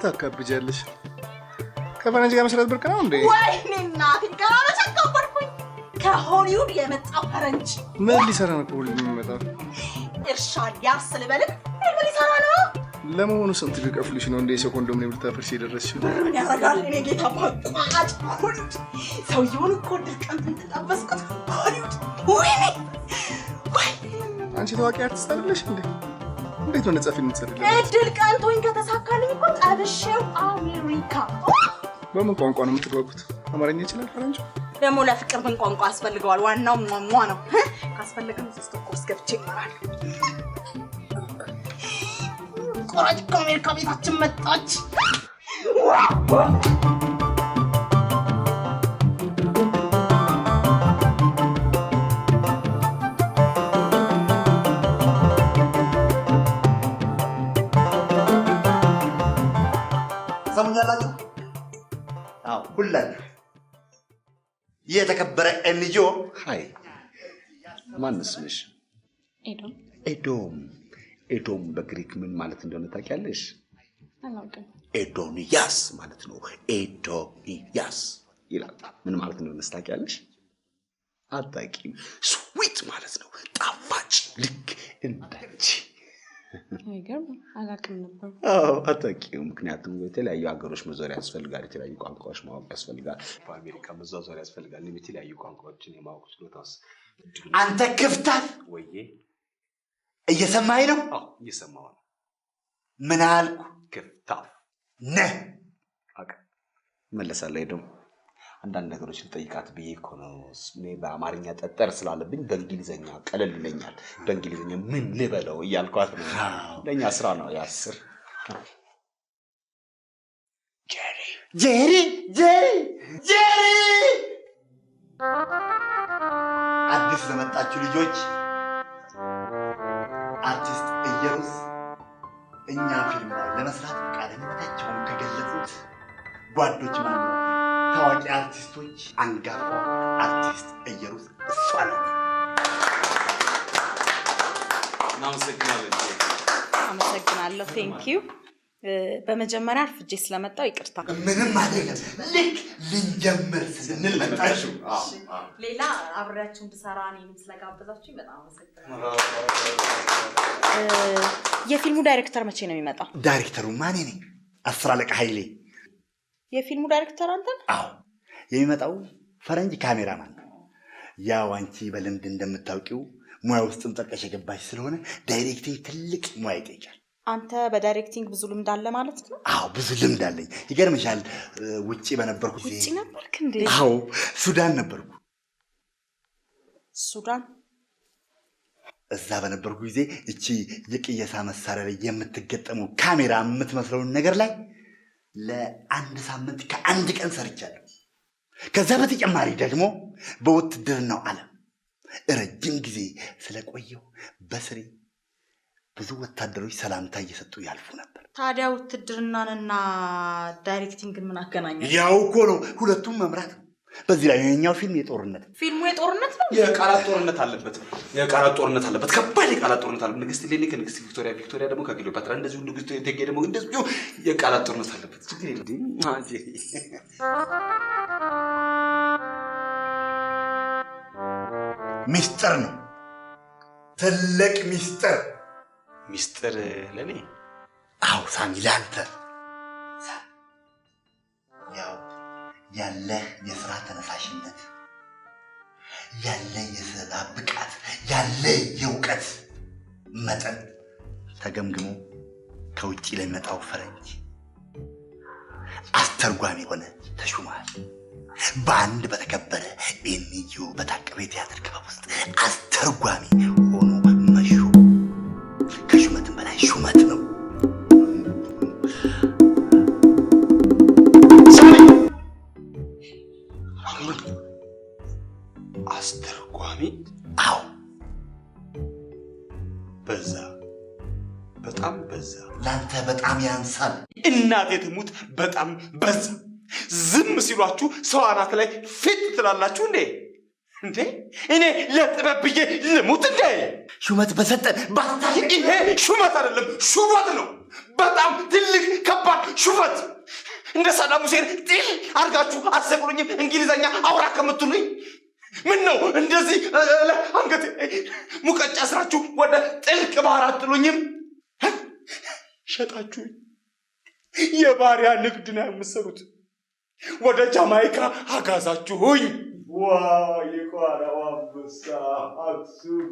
ታካብጃለሽ? ከፈረንጅ ጋር መስራት ብርቅ ነው እንዴ? ወይኔ እናቴ ጋር ተከበርኩኝ። ከሆሊውድ የመጣው ፈረንጅ ምን ሊሰራ ነው? ከሆሊውድ የሚመጣው እርሻ ሊያርስ ልበልም ምን ሊሰራ ነው? ለመሆኑ ስንት ቢከፍልሽ ነው እንዴ ኮንዶሚኒየም ልታፈርሽ የደረስሽው? ምን ያደርጋል? እኔ ጌታ ባቋጭ ሆሊውድ ሰውየውን እኮ ድርቀን ተጣበስኩት። ሆሊውድ ወይኔ አንቺ ታዋቂ አርቲስት አይደለሽ እንዴ? እንዴት ነው ነፃ ፊልም ትሰሪልኝ? እድል ቀንቶኝ ከተሳካልኝ እኮ ጠብሼው አሜሪካ። በምን ቋንቋ ነው የምትግባቡት? አማርኛ ይችላል ፈረንጅ? ደግሞ ለፍቅር ምን ቋንቋ ያስፈልገዋል? ዋናው ሟሟ ነው። ካስፈልገም ሶስት ኮርስ ገብቼ ይማራል። ቆራጭ ከአሜሪካ ቤታችን መጣች። ሰሙኛላችሁ? አዎ ሁላችሁ የተከበረ ኤንጂኦ ሃይ ማንስ ነሽ? ኤዶም ኤዶም በግሪክ ምን ማለት እንደሆነ ታውቂያለሽ? አላውቅም። ኤዶንያስ ማለት ነው። ኤዶንያስ ይላል። ምን ማለት እንደሆነ ታውቂያለሽ? አታውቂም? ስዊት ማለት ነው። ጣፋጭ ልክ እንዳንቺ። አይገርም፣ አላውቅም ነበር። አታውቂውም? ምክንያቱም የተለያዩ ሀገሮች መዞር ያስፈልጋል፣ የተለያዩ ቋንቋዎች ማወቅ ያስፈልጋል። በአሜሪካ መዟዟር ያስፈልጋል። የተለያዩ ቋንቋዎችን የማወቅ ችሎታስ አንተ ክፍታት ወይዬ እየሰማኸኝ ነው? አዎ እየሰማሁ ነው። ምን አልኩ? ክፍታፍ ነህ። አቀ መለሳለሁ። ደግሞ አንዳንድ ነገሮችን ጠይቃት ብዬ እኮ ነው። እኔ በአማርኛ ጠጠር ስላለብኝ በእንግሊዘኛ ቀለል ይለኛል። በእንግሊዘኛ ምን ልበለው እያልኳት ነው። ለእኛ ስራ ነው ያስር። ጄሪ ጄሪ ጄሪ ጄሪ አዲስ ለመጣችሁ ልጆች አርቲስት ኢየሩስ እኛ ፊልም ላይ ለመስራት ፈቃደኝነታቸውን ከገለጹት ጓዶች ማለት ነው ታዋቂ አርቲስቶች አንጋፋ አርቲስት ኢየሩስ እሷ ነው። አመሰግናለሁ። ቴንክ ዩ። በመጀመሪያ አርፍጄ ስለመጣው ይቅርታ። ምንም አይደለም። ልክ ልንጀምር ስንል መጣችሁ። ሌላ አብሬያችሁ እንድሰራ እኔንም ስለጋበዛችሁኝ በጣም አመሰግናለሁ። የፊልሙ ዳይሬክተር መቼ ነው የሚመጣው? ዳይሬክተሩ ማን ነኝ? አስር አለቃ ኃይሌ። የፊልሙ ዳይሬክተር አንተ? አዎ የሚመጣው ፈረንጅ ካሜራማን። ያው አንቺ በልምድ እንደምታውቂው ሙያ ውስጥም ጠልቀሽ የገባሽ ስለሆነ ዳይሬክቲንግ ትልቅ ሙያ ይጠይቃል። አንተ በዳይሬክቲንግ ብዙ ልምድ አለ ማለት ነው? አዎ ብዙ ልምድ አለኝ። ይገርምሻል፣ ውጪ በነበርኩ ጊዜ። ውጪ ነበርክ እንዴ? አዎ ሱዳን ነበርኩ። ሱዳን? እዛ በነበርኩ ጊዜ እቺ የቅየሳ መሳሪያ ላይ የምትገጠመው ካሜራ የምትመስለውን ነገር ላይ ለአንድ ሳምንት ከአንድ ቀን ሰርቻለሁ። ከዛ በተጨማሪ ደግሞ በውትድርናው ዓለም ረጅም ጊዜ ስለቆየው በስሬ ብዙ ወታደሮች ሰላምታ እየሰጡ ያልፉ ነበር። ታዲያ ውትድርናንና ዳይሬክቲንግን ምን አገናኘው? ያው እኮ ነው ሁለቱም መምራት ነው። በዚህ ላይ የኛው ፊልም የጦርነት ፊልሙ የጦርነት ነው። የቃላት ጦርነት አለበት። የቃላት ጦርነት አለበት። ከባድ የቃላት ጦርነት አለበት። ንግስት ሌኒ ከንግስት ቪክቶሪያ፣ ቪክቶሪያ ደግሞ ከክሊዮፓትራ፣ እንደዚሁ ንግስት እቴጌ ደግሞ እንደዚሁ የቃላት ጦርነት አለበት። ችግር የለም። ሚስጥር ነው። ትልቅ ሚስጥር። ሚስጥር ለኔ? አዎ ሳሚ ለአንተ። ያው ያለ የስራ ተነሳሽነት፣ ያለ የስራ ብቃት፣ ያለ የእውቀት መጠን ተገምግሞ ከውጭ ለሚመጣው ፈረንጅ አስተርጓሚ ሆነ ተሹመሃል። በአንድ በተከበረ ኤንጂኦ በታቀበ የቲያትር ክበብ ውስጥ አስተርጓሚ ሆኖ መሾም ከሹመትም በላይ ሹመት ነው። አስተርጓሚ? አዎ በዛ፣ በጣም በዛ። ላንተ በጣም ያንሳል። እናቴ ትሙት በጣም በዛ። ዝም ሲሏችሁ ሰው አናት ላይ ፊት ትላላችሁ እንዴ? እንዴ እኔ ለጥበብ ብዬ ልሙት እንዴ? ሹመት በሰጠን ባስታሽ። ይሄ ሹመት አይደለም ሹመት ነው። በጣም ትልቅ ከባድ ሹፈት እንደ ሳዳም ሁሴን ጢል አርጋችሁ አሰቅሉኝም እንግሊዘኛ አውራ ከምትሉኝ ምን ነው እንደዚህ አንገቴ ሙቀጫ ስራችሁ ወደ ጥልቅ ባህር አጥሉኝም ሸጣችሁ የባሪያ ንግድ ነው የምትሰሩት ወደ ጃማይካ አጋዛችሁኝ ዋይ የቋራው አንበሳ አክሱም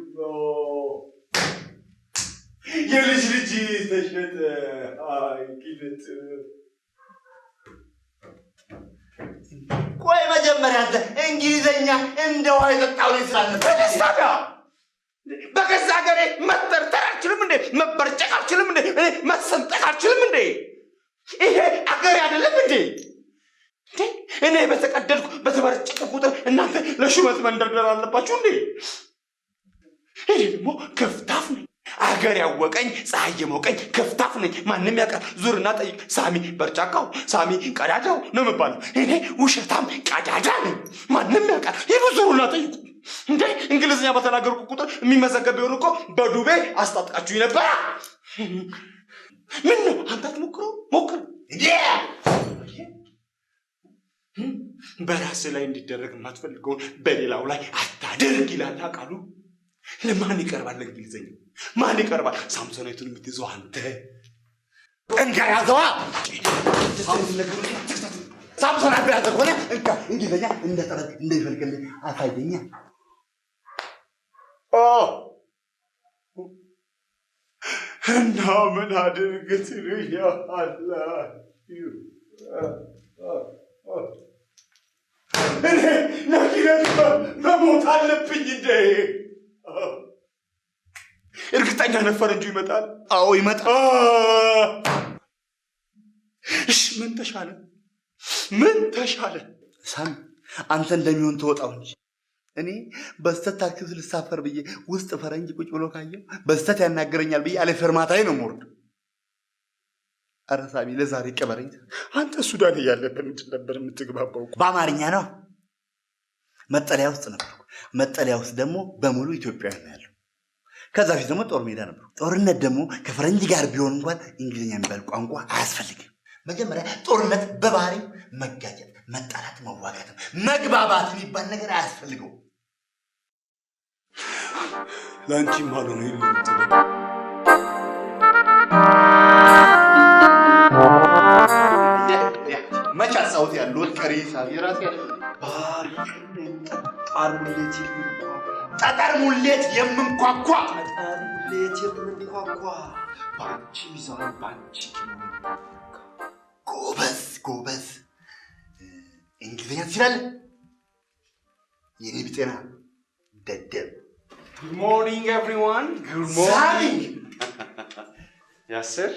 የልጅ ልጅ ተሸጠ አይ ኪደት ቆይ መጀመሪያ አንተ እንግሊዘኛ እንደው አይጠጣው ነው ስላልነበር ታዲያ በገዛ ሀገሬ መጠርጠር አልችልም እንዴ መበርጨቅ አልችልም እንዴ መሰንጠቅ አልችልም እንዴ ይሄ አገሬ አይደለም እንዴ እኔ በተቀደድኩ በተበርጨቅ ቁጥር እናንተ ለሹመት መንደርደር አለባችሁ እንዴ እኔ ደግሞ ከፍታፍ ነኝ አገር ያወቀኝ ፀሐይ የሞቀኝ ከፍታፍ ነኝ ማንንም ያውቃል ዙርና ጠይቅ ሳሚ በርጫቃው ሳሚ ቀዳዳው ነው የምባለው እኔ ውሸታም ቀዳዳ ነኝ ማንንም ያውቃል ይሄ ዙሩና ጠይቁ እንዴ እንግሊዝኛ በተናገርኩ ቁጥር የሚመዘገብ ቢሆን እኮ በዱቤ አስታጥቃችሁ ነበር ምን ነው አንተ ሞክር እንዴ በራስ ላይ እንዲደረግ የማትፈልገው በሌላው ላይ አታድርግ ይላል ቃሉ ለማን ይቀርባል እንግሊዘኛ ማን ይቀርባል ሳምሶናይቱን የምትይዘው አንተ እንጋያዘዋ ሳምሶን አብራተ ሆነ እንግሊዘኛ እንደተረድ እንደይፈልግልህ አሳየኛ እና ምን አድርግ ትሉኛላችሁ እኔ ለኪነት መሞት አለብኝ እንዴ እርግጠኛ ነህ ፈረንጁ ይመጣል አዎ ይመጣል እሺ ምን ተሻለ ሳም አንተ እንደሚሆን ተወጣው እንጂ እኔ በስተት ታክሲ ልሳፈር ብዬ ውስጥ ፈረንጅ ቁጭ ብሎ ካየው በስተት ያናገረኛል ብዬ አለ ፈርማታዬ ነው ሞርድ አረሳቢ ለዛሬ ቀበረኝ አንተ ሱዳን ያለበት ምንድን ነበር የምትግባባው በአማርኛ ነው መጠለያ ውስጥ ነበር መጠለያ ውስጥ ደግሞ በሙሉ ኢትዮጵያዊ ነው ያለው ከዛ ፊት ደግሞ ጦር ሜዳ ነበር ጦርነት ደግሞ ከፈረንጅ ጋር ቢሆን እንኳን እንግሊዝኛ የሚባል ቋንቋ አያስፈልግም መጀመሪያ ጦርነት በባህሪ መጋጨት መጣላት መዋጋት መግባባት የሚባል ነገር አያስፈልገው ላንቺ ማሉ ነው ይልምጥ መቻ ሳውት ያለው ቀሪ ሳቢራስ ያለ ጠጠር ሙሌት የምንኳኳ ባንቺ ሚዛን ባንቺ ጎበዝ እንግሊዝኛ ትችላለህ የኔ ቢጤና ደደብ Good morning everyone good morning Yes sir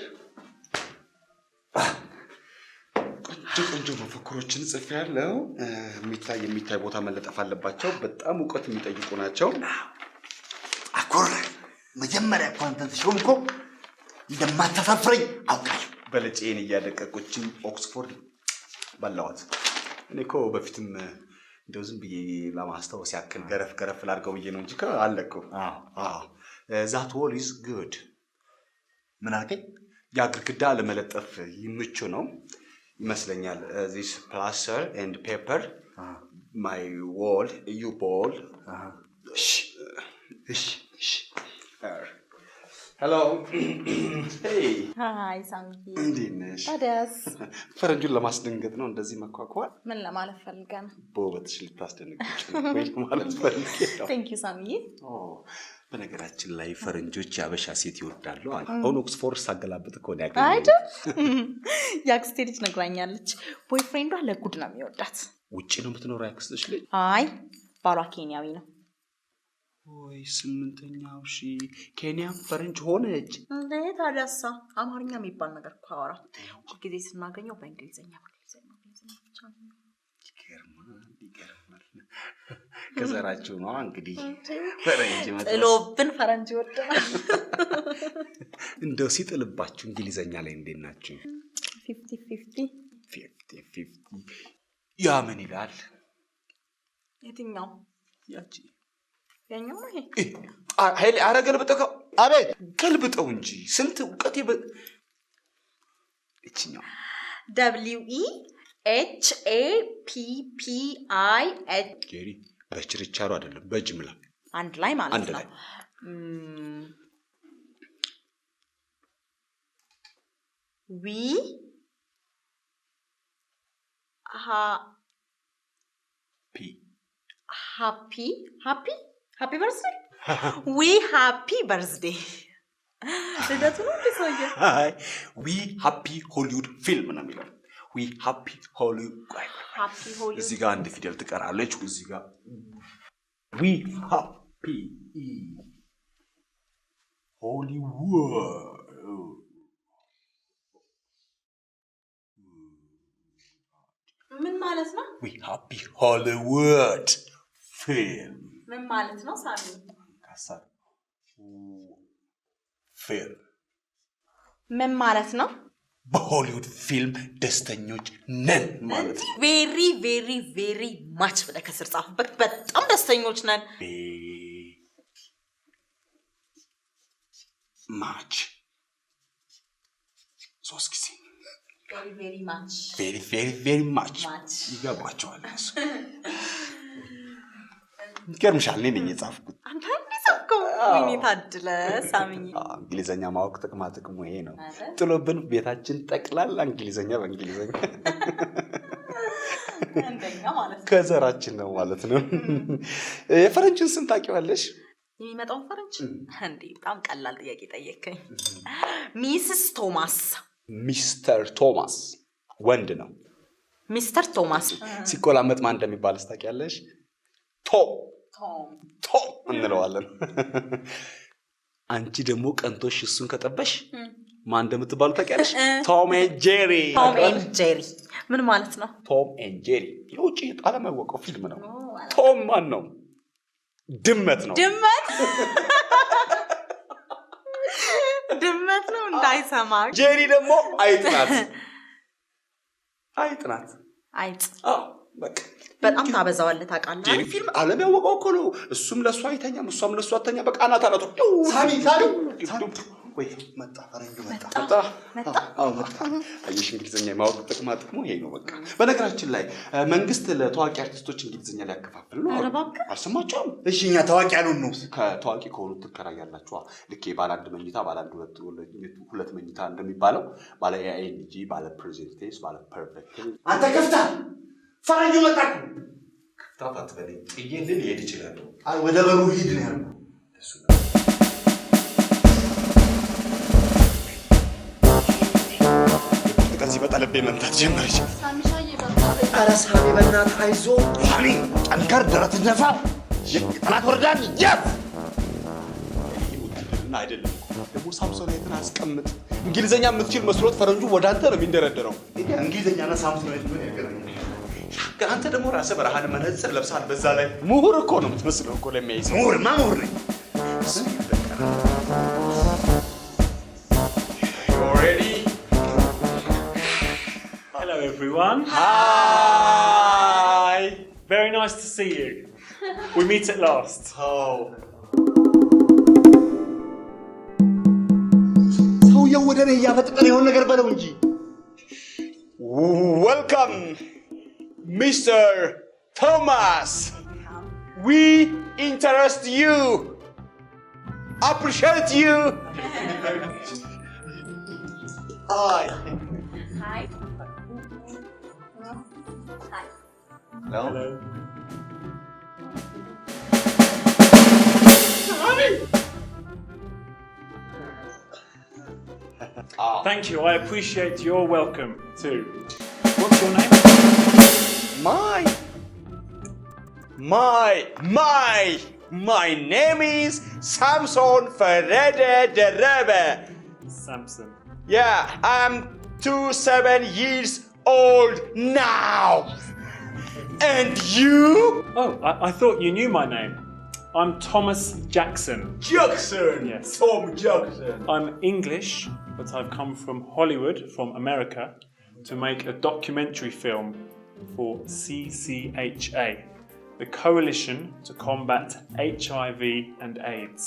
ቆንጆ መፈክሮችን ጽፌያለሁ የሚታይ ቦታ መለጠፍ አለባቸው በጣም ዕውቀት የሚጠይቁ ናቸው አኮር መጀመሪያ ኳንተን ሾምኮ እንደማታሳፍረኝ አውቃለሁ በለጬን እያደቀቁችን ኦክስፎርድ ባላዋት እኔ እኮ በፊትም እንደው ዝም ብዬ ለማስታወስ ያክል ገረፍ ላድርገው ብዬ ነው እንጂ አለቀው that wall is good ምን አልከኝ ያ ግድግዳ ለመለጠፍ ይምቹ ነው ይመስለኛል this plaster and paper my wall you ball hello hey hi Sangi እንዴነሽ ታዲያስ ፈረንጁን ለማስደንገጥ ነው እንደዚህ መኳኳል ምን ለማለት ፈልገና በውበትሽ ልታስደንግጭ ነው ወይ ማለት ፈልጌ ነው thank you Sangi በነገራችን ላይ ፈረንጆች ያበሻ ሴት ይወዳሉ አሁን ኦክስፎርድ ሳገላብጥ እኮ ነው ያገኘው አይደ ያክስቴ ልጅ ነግራኛለች ቦይፍሬንዷ ለጉድ ነው የሚወዳት ውጪ ነው የምትኖረው ያክስትሽ ልጅ አይ ባሏ ኬንያዊ ነው ወይ ስምንተኛው ኬንያ ፈረንጅ ሆነች እንዴ ታዲያሳ አማርኛ የሚባል ነገር እኮ አወራ ጊዜ ስናገኘው በእንግሊዘኛ ብቻ ይገርማል ከዘራችሁ ነው እንግዲህ ፈረንጅ ማለት ጥሎብን ፈረንጅ ወደናል እንደው ሲጥልባችሁ እንግሊዘኛ ላይ እንዴት ናችሁ 50-50 ያ ምን ይላል የትኛው ያቺ ያኛው ነው ይሄ ኃይሌ አረገልብጠው አቤት ገልብጠው እንጂ ስንት ዕውቀት እቺኛው WEHAPPIH ጄሪ በችርቻሮ አይደለም በጅምላ አንድ ላይ ማለት አንድ ነው ላይ we happy birthday we happy birthday ልደቱ ነው እንደ ሰውዬ አይ we happy Hollywood film ነው የሚለው we happy Hollywood እዚህ ጋር አንድ ፊደል ትቀራለች እዚህ ጋር we happy Hollywood ምን ማለት ነው we happy Hollywood film ምን ማለት ነው ሳሚ ካሳር film ምን ማለት ነው በሆሊውድ ፊልም ደስተኞች ነን ማለት ነው very much ብለህ ከስር ጻፍበት በጣም ደስተኞች ነን much ሶስት ጊዜ very much ይገባቸዋል እሱ ይገርምሻል እኔ ነኝ የጻፍኩት አንተ እንዲጻፍከው ወይኔ ታድለ ሳሚኝ እንግሊዘኛ ማወቅ ጥቅሙ ይሄ ነው ጥሎብን ቤታችን ጠቅላላ እንግሊዘኛ በእንግሊዘኛ እንደኛ ማለት ነው ከዘራችን ነው ማለት ነው የፈረንጅን ስም ታውቂዋለሽ የሚመጣው ፈረንጅ እንዴ በጣም ቀላል ጥያቄ ጠየቀኝ ሚስስ ቶማስ ሚስተር ቶማስ ወንድ ነው ሚስተር ቶማስ ሲቆላመጥ ማን እንደሚባል ታውቂያለሽ ቶም እንለዋለን አንቺ ደግሞ ቀንቶሽ እሱን ከጠበሽ ማን እንደምትባሉ ታውቂያለሽ ቶም ኤንድ ጄሪ ምን ማለት ነው ቶም ኤንድ ጄሪ የውጪ አለማወቀው ፊልም ነው ቶም ማን ነው ድመት ነው ድመት ነው እንዳይሰማ ጄሪ ደግሞ አይጥናት አይጥ በቃ በጣም ታበዛዋለህ ታውቃለህ ጄሪ ፊልም አለም ያወቀው እኮ ነው እሱም ለሷ አይተኛም እሷም ለሷ አተኛ በቃ አናት ሳሚ ወይ መጣ ፈረንጁ መጣ አዎ መጣ አይሽ እንግሊዘኛ ማወቅ ጥቅሙ ይሄ ነው በቃ በነገራችን ላይ መንግስት ለታዋቂ አርቲስቶች እንግሊዘኛ ሊያከፋፍል ነው አልሰማችሁም እሺ እኛ ታዋቂ ያሉን ነው ከታዋቂ ከሆኑት ትከራያላችሁ ልክ ባለ አንድ መኝታ ባለ አንድ ሁለት መኝታ እንደሚባለው ባለ ኤአይኤንጂ ባለ ፕሬዘንቴስ ባለ ፐርፌክት አንተ ከፍታ ፈረንጁ መጣ ከፍታ በለኝ ጥዬልን ይሄድ ይችላል ወደ በሩ ሂድ ነው ያለው እሱ ከዚህ በጣለበ መንታት ጀመረች ሳሚሻዬ በቃ ኧረ ሳሚ በእናትህ አይዞህ ሳሚ ጠንከር ደረት ነፋ ጠላት ወርዳን ያዝ አይደለም ደግሞ ሳምሶናይትን አስቀምጥ እንግሊዘኛ የምትችል መስሎት ፈረንጁ ወደ አንተ ነው የሚንደረደረው እንግሊዘኛና ሳምሶናይት ምን ያገናኛል አንተ ደግሞ ራስህ በረሃን መነጽር ለብሳል በዛ ላይ ምሁር እኮ ነው የምትመስለው እኮ ለሚያይስ ምሁር ነኝ Hello everyone. Hi. Very nice to see you. We meet at last. ሰውየው ወደ እኔ እያፈጠጠ የሆነ ነገር በለው እንጂ Welcome Mr. Thomas. We interest you. Appreciate you. Hi. Hello. Thank you. I appreciate your welcome too. What's your name? My name is Samson Ferede Derebe. Samson. Yeah, I'm 27 years old now. And you? Oh, I thought you knew my name. I'm Thomas Jackson. Jackson. Yes. Tom Jackson. I'm English, but I've come from Hollywood, from America, to make a documentary film for CCHA, the Coalition to Combat HIV and AIDS.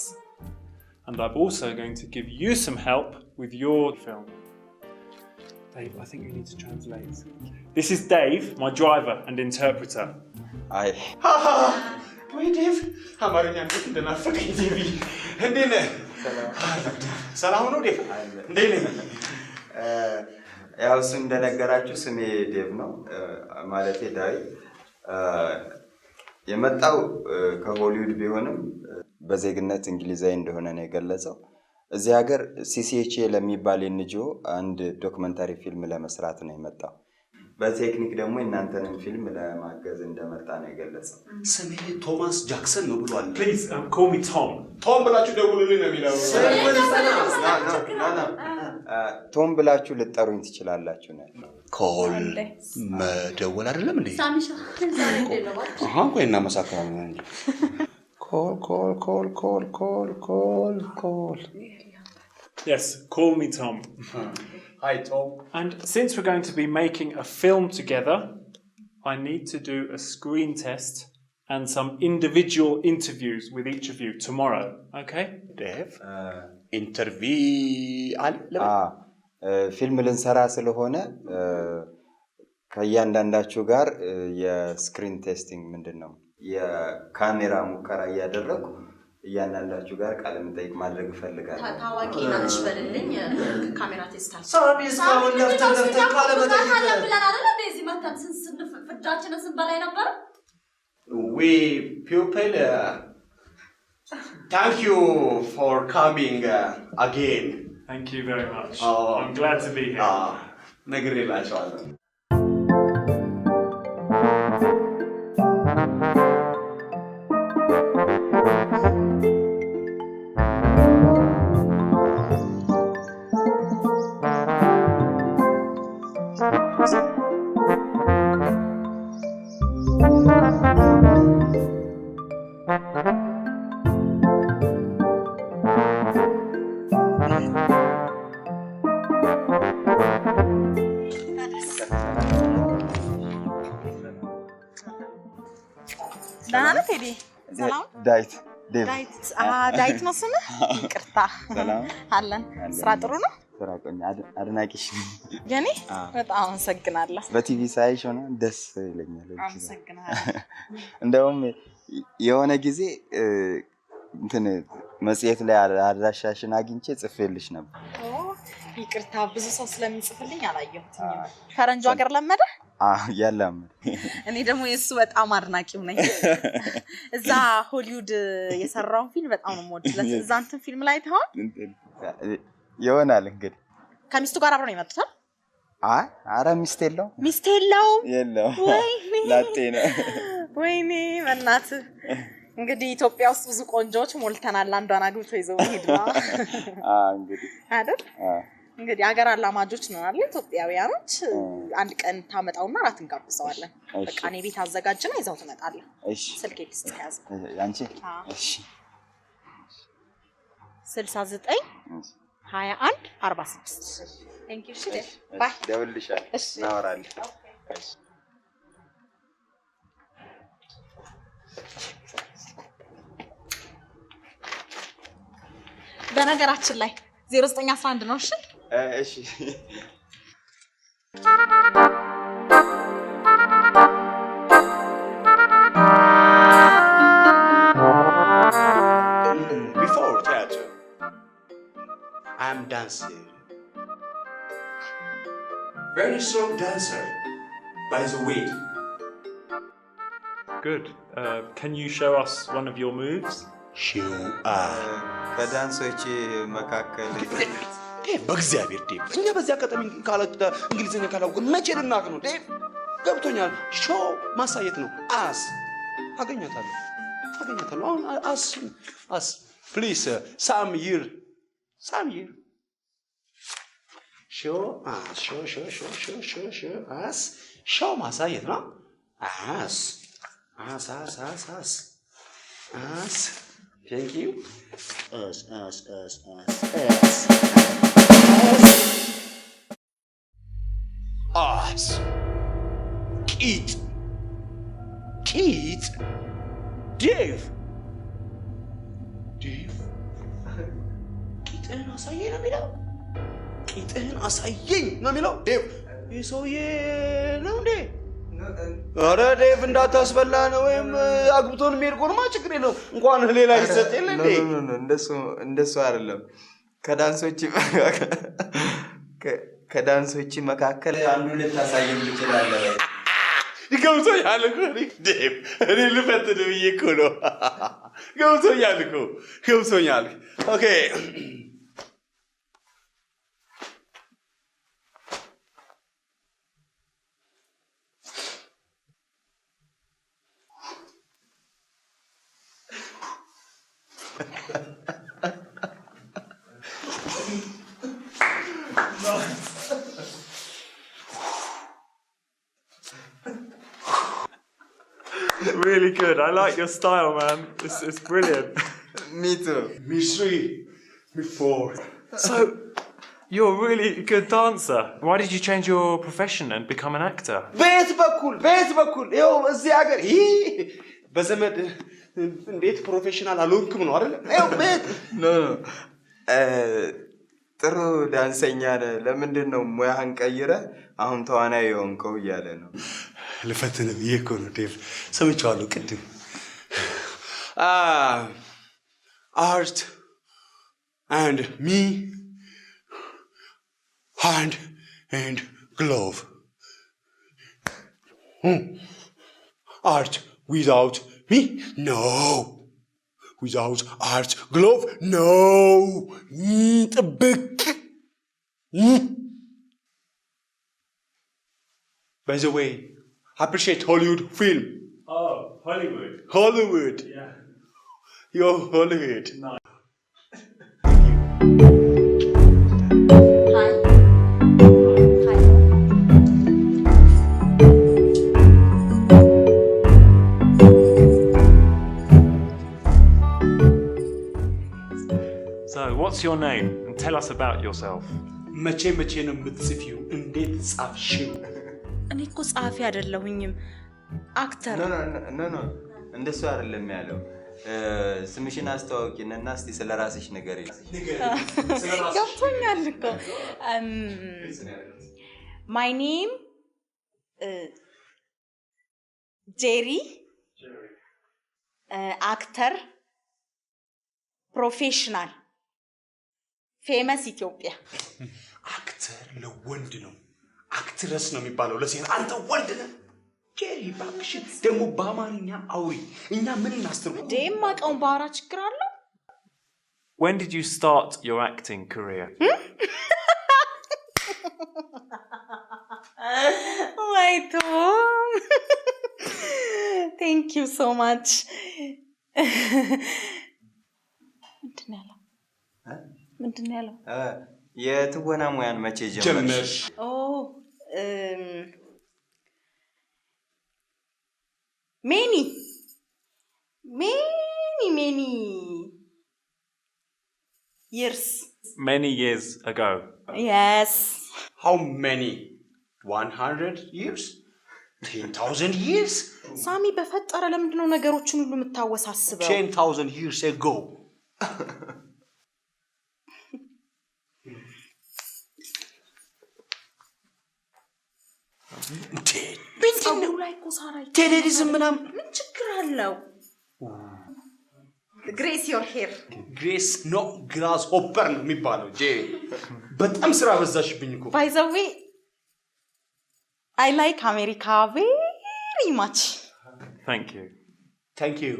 And I'm also going to give you some help with your film. Dave, I think you need to translate. This is Dave, my driver and interpreter. አይ ወይ ዴቭ አማርኛ እንዴት እንደናፈቀኝ ዴቪ እንዴት ነህ? ሰላም ነው ዴቭ? እንዴት ነህ? ያው እሱ እንደነገራችሁ ስሜ ዴቭ ነው ማለቴ ዳዊት የመጣው ከሆሊውድ ቢሆንም በዜግነት እንግሊዛዊ እንደሆነ ነው የገለጸው እዚህ ሀገር CCHA ለሚባል NGO አንድ ዶክመንታሪ ፊልም ለመስራት ነው የመጣው በቴክኒክ ደግሞ እናንተንም ፊልም ለማገዝ እንደመጣ ነው የገለጸው ስሜ ቶማስ ጃክሰን ነው ብሏል Please call me Tom. ቶም ብላችሁ ደውሉልኝ ነው የሚለው ቶም ብላችሁ ልጠሩኝ ትችላላችሁ ነው ኮል መደወል አይደለም እንዴ ሳሚሻ ዛሬ እንደለው ቆይ እናመሳክራለን እንጂ ኮል Yes, call me Tom. Hi Tom. And since we're going to be making a film together, I need to do a screen test and some individual interviews with each of you tomorrow, okay? Dave, interview ፊልም ልንሰራ ስለሆነ ከያንዳንዳችሁ ጋር የስክሪን ቴስቲንግ ምንድነው የካሜራ ሙከራ ያደረኩ ያንዳንዳችሁ ጋር ቃል መጠይቅ ማድረግ ፈልጋለሁ ታዋቂ ናንሽ በልልኝ ካሜራ ቴስት አለ ሳቢስ ካሁን ለፍተህ ቃል መጠይቅ ብለን አይደል እንደዚህ መተን ፍዳችንን ስንበላይ ነበር we people thank you for coming again Thank you very much. I'm glad to be here. ነግሬላችኋለሁ ደህና ቴዲ ሰላም ዳዊት ዳዊት ነው ስምህ ይቅርታ ሰላም አለን ስራ ጥሩ ነው ስራ ቆኝ አድናቂሽ የኔ በጣም አመሰግናለሁ በቲቪ ሳይሽ ሆነ ደስ ይለኛል አመሰግናለሁ እንደውም የሆነ ጊዜ እንትን መጽሔት ላይ አድራሻሽን አግኝቼ ጽፌልሽ ነበር ይቅርታ ብዙ ሰው ስለሚጽፍልኝ አላየሁትም ፈረንጆ ሀገር ለመደ ያለም እኔ ደግሞ የሱ በጣም አድናቂው ነኝ እዛ ሆሊውድ የሰራውን ፊልም በጣም ነው የምወድለት እዛ እንትን ፊልም ላይ ታው ይሆናል እንግዲህ ከሚስቱ ጋር አብረው ነው የመጡት አረ ሚስት የለው የለው ላጤ ነው ወይኔ በእናት እንግዲህ ኢትዮጵያ ውስጥ ብዙ ቆንጆች ሞልተናል አንዷን አግብቶ ይዘው ሄድና እንግዲህ አይደል እንግዲህ ሀገር አላማጆች ነን አይደል ኢትዮጵያውያኖች አንድ ቀን ታመጣውና ራት እንጋብዘዋለን በቃ እኔ ቤት አዘጋጅና ይዘው ትመጣለህ እሺ ስልኬ ልስጥ ያዝ አንቺ እሺ 69 21 46 Thank you shit bye ደውልልሻል እናወራለን እሺ በነገራችን ላይ 0911 ነው እሺ እሺ Before theater, I'm dancing. Very strong dancer, by the way. Good. Can you show us one of your moves? Show ከዳንሶች መካከል በእግዚአብሔር ዴቭ እኛ በዚያ አጋጣሚ እንግሊዝኛ ካላውቅ መቼ ልናቅ ነው ዴቭ ገብቶኛል ሾው ማሳየት ነው አስ አገኛታለሁ አሁን አስ ፕሊዝ ሳም ይር ሾው አስ ሾው ማሳየት ነው አስ Thank you. Us. Keith. Dave. Keith, and I'll say you know. ቂጥህን አሳየኝ ነው የሚለው ዴቭ። ይህ ሰውዬ ነው እንዴ? ኧረ ዴቭ እንዳታስበላ ነው ወይም አግብቶን የሚሄድ ከሆነማ ችግር የለውም። እንኳን ሌላ ይሰጥ የለ እንዴ? እንደሱ አይደለም። ከዳንሶች መካከል አንዱ ልታሳየኝ ትችላለህ? ገብቶኛል እኮ ዴቭ፣ እኔ ልፈትህ ብዬ እኮ ነው። ገብቶኛል እኮ ገብቶኛል። ኦኬ Really good. I like your style, man. It's brilliant. Me too. Me 3, me 4. So, you're a really good dancer. Why did you change your profession and become an actor? በየት በኩል ይኸው እዚህ ሀገር በዘመድ እንዴት ፕሮፌሽናል አልሆንክም ነው አይደል? ይኸው በየት ጥሩ ዳንሰኛ ነህ፣ ለምንድን ነው ሙያህን ቀይረህ አሁን ተዋናይ የሆንከው እያለ ነው። ልፈትህ ብዬ እኮ ነው ዴቭ፣ ሰምቼዋለሁ ቅድም። አርት and me hand and glove. Art without me? No. Without art glove? No. By the way, appreciate Hollywood film. Oh, Hollywood. Hollywood. Yeah. You're Hollywood. Nice. Hi. Hi. So, what's your name? And tell us about yourself. መቼ ነው የምትጽፊው? እንዴት ጻፍሽው? እኔ እኮ ጸሐፊ አይደለሁኝም አክተር። ኖ እንደሱ አይደለም ያለው። ስምሽን አስተዋውቂንና እስቲ ስለራስሽ ንገሪኝ። ገብቶኛል እኮ። My name Jerry. Actor. Professional. Famous Ethiopia. አክተር ለወንድ ነው፣ አክትረስ ነው የሚባለው ለሴት። አንተ ወንድ ነህ ጄሪ፣ እባክሽ ደግሞ በአማርኛ አውሪ፣ እኛ ምን እናስተርጉም? ደም አቀውን ባራ ችግር አለው። When did you start your acting career? My Tom. Thank you so much. ምንድን ነው ያለው? የትወና ሙያን መቼ ጀመርሽ? Many years. Many years ago. Yes. How many? 100 years? 10,000 years? ሳሚ በፈጠረ ለምንድን ነው ነገሮችን ሁሉ የምታወሳስበው? 10,000 years ago. ጸጉሩ ላይ እኮ ሳራ ቴሌቪዥን ምናምን ምን ችግር አለው? ግሬስ ዮር ሄር። ግሬስ ኖ ግራስ ሆፐር ነው የሚባለው። ጄ በጣም ስራ በዛሽብኝ እኮ። ባይ ዘ ዌይ I like America very much. Thank you. Thank you.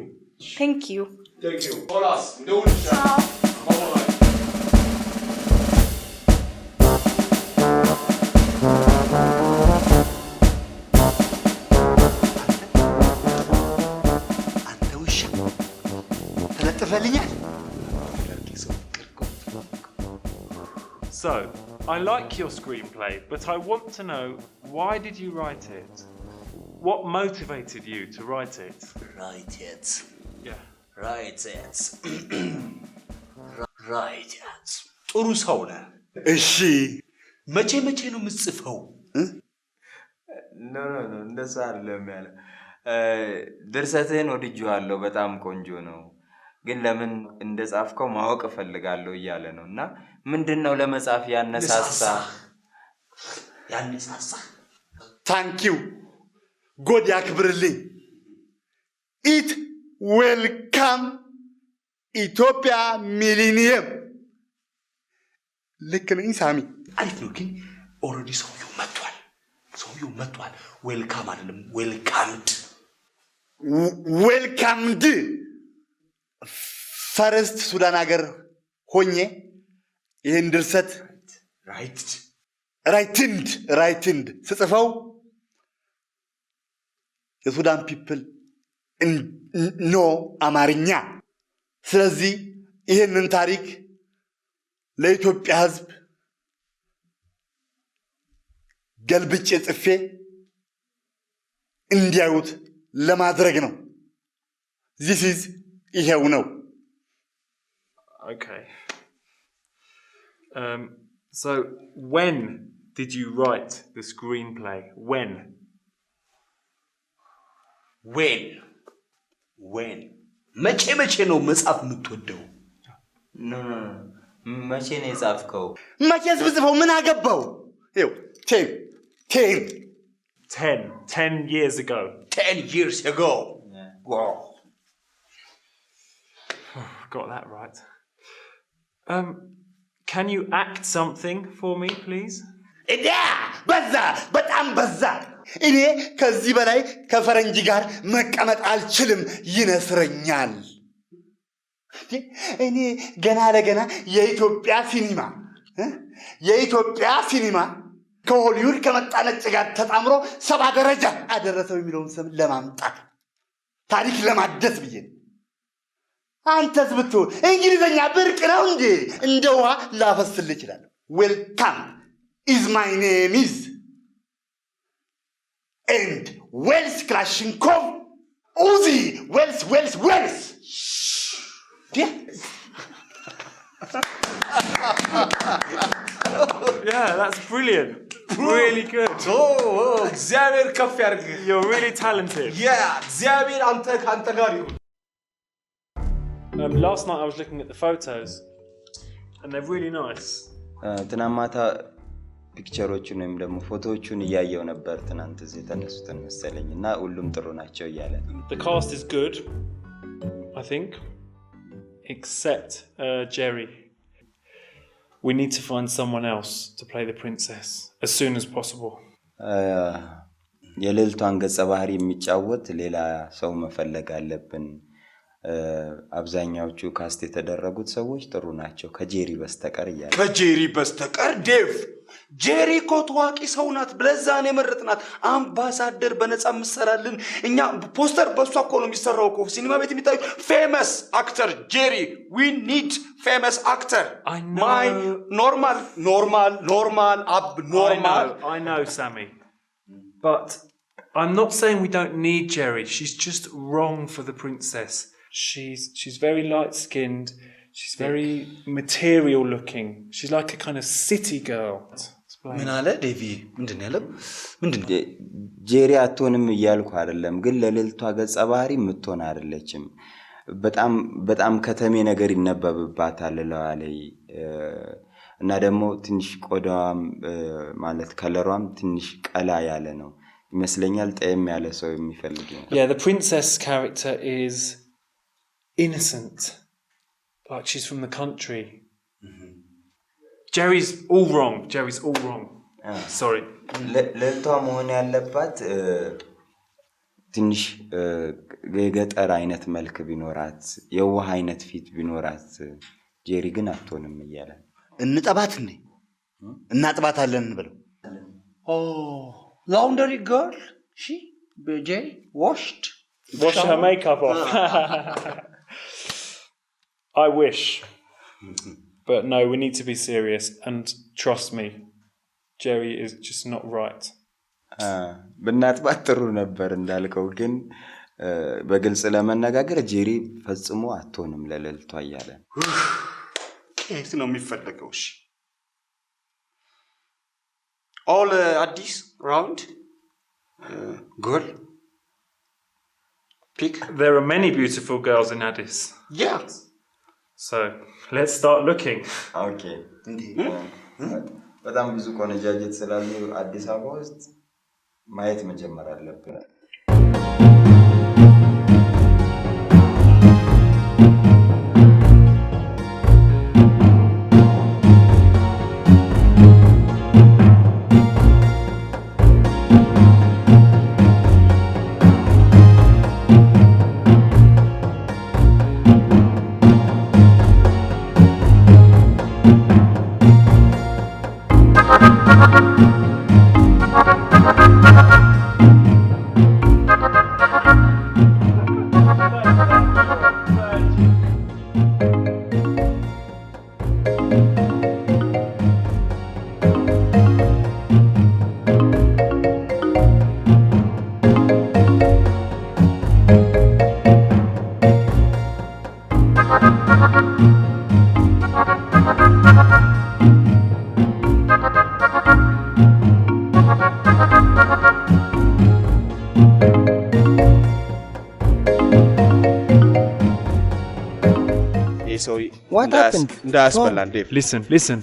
Thank you. Thank you. Holas, እንደውልሻ ሆላ So, I like your screenplay, but I want to know, why did you write it? What motivated you to write it? Write it. Yeah. Write it. Write it. ጥሩ ሰው ነህ። እሺ መቼ ነው የምትጽፈው? ኖ እንደዛ አይደለም ያለው። ድርሰትህን ወድጄዋለሁ፣ በጣም ቆንጆ ነው፣ ግን ለምን እንደጻፍከው ማወቅ እፈልጋለሁ እያለ ነው። እና ምንድነው ለመጻፍ ያነሳሳ? ታንኪዩ ጎድ ያክብርልኝ። ኢት ዌልካም ኢትዮጵያ ሚሊኒየም። ልክ ነኝ ሳሚ? አሪፍ ነው ግን ኦልሬዲ ሰውየው መጥቷል። ዌልካም አይደለም ዌልካምድ ፈርስት ሱዳን ሀገር ሆኜ ይህን ድርሰት ራይትንድ ስጽፈው የሱዳን ፒፕል ኖ አማርኛ። ስለዚህ ይህንን ታሪክ ለኢትዮጵያ ሕዝብ ገልብጬ ጽፌ እንዲያዩት ለማድረግ ነው። This is ይሄው ነው። Okay. So when did you write the screenplay? When? መቼ ነው መጽሐፍ የምትወደው? ኖ መቼ ነው የጻፍከው? መቼስ ብጽፈው ምን አገባው? ይኸው 10 years ago. 10 years ago. Yeah. Wow. Got that right. Can you act something for me, please? በጣም በዛ። እኔ ከዚህ በላይ ከፈረንጅ ጋር መቀመጥ አልችልም፣ ይነስረኛል። እኔ ገና ለገና የኢትዮጵያ ሲኒማ ከሆሊውድ ከመጣ ነጭ ጋር ተጣምሮ 70 ደረጃ አደረሰው የሚለውን ስም ለማምጣት ታሪክ ለማደስ ብዬ። አንተስ ብትሆን እንግሊዘኛ ብርቅ ነው እንዴ? እንደ ውሃ ላፈስልህ እችላለሁ። ዌልካም is my name is and Wells Kalashnikov Uzi Wells. Yeah, that's brilliant. Really good. እግዚአብሔር ከፍ ያርግ. You're really talented. Yeah, እግዚአብሔር አንተ ካንተ ጋር ይሁን. Last night I was looking at the photos and they're really nice. ትናንት ማታ ፒክቸሮቹን ወይም ደግሞ ፎቶዎቹን እያየው ነበር። ትናንት እዚህ ተነሱትን መሰለኝና ሁሉም ጥሩ ናቸው እያለ። The cast is good, I think, except Jerry. We need to find someone else to play the princess as soon as possible. የልዕልቷን ገጸ ባህሪ የሚጫወት ሌላ ሰው መፈለግ አለብን። አብዛኛዎቹ ካስት የተደረጉት ሰዎች ጥሩ ናቸው ከጄሪ በስተቀር እያለ። ከጄሪ በስተቀር ዴቭ ጄሪ እኮ ታዋቂ ሰው ናት። ብለዛን የመረጥናት አምባሳደር በነፃ ምሰራልን። እኛ ፖስተር በሷ እኮ ነው የሚሰራው እኮ ሲኒማ ቤት የሚታዩ ፌመስ አክተር ጄሪ። we need famous actor. I know. My normal abnormal. I know, Sammy. But I'm not saying we don't need Jerry. She's just wrong for the princess. She's very light-skinned. She's very material looking. She's like a kind of city girl. ምን አለ ዴቪ? ምንድን ያለው? ጄሪ አትሆንም እያልኩ አይደለም፣ ግን ለልዕልቷ ገጸ ባህሪ የምትሆን አይደለችም። በጣም ከተሜ ነገር ይነበብባታል ለዋለይ እና ደግሞ ትንሽ ቆዳዋም ማለት ከለሯም ትንሽ ቀላ ያለ ነው ይመስለኛል። ጠየም ያለ ሰው የሚፈልግ ነው። Yeah, the princess character is innocent. Like she's from the country. Jerry's all wrong. Sorry. ለልቷ መሆን ያለባት ትንሽ የገጠር አይነት መልክ ቢኖራት፣ የውሃ አይነት ፊት ቢኖራት፣ ጄሪ ግን አትሆንም እያለ እንጠባት እንዴ? እናጥባታለን ብለው laundry girl she Jerry washed Wash her makeup off. I wish. But no, we need to be serious and trust me. Jerry is just not right. በእናትባት ጥሩ ነበር እንዳልከው፣ ግን በግልጽ ለመነጋገር ጄሪ ፈጽሞ አትሆንም ለልዕልቷ እያለ። ከየት ነው የሚፈልገው? እሺ all አዲስ round girl pick. There are many beautiful girls in Addis. Yeah, So, let's start looking. Okay. በጣም ብዙ ቆነጃጅት ስላሉ አዲስ አበባ ውስጥ ማየት መጀመር አለብን። What happened? Listen.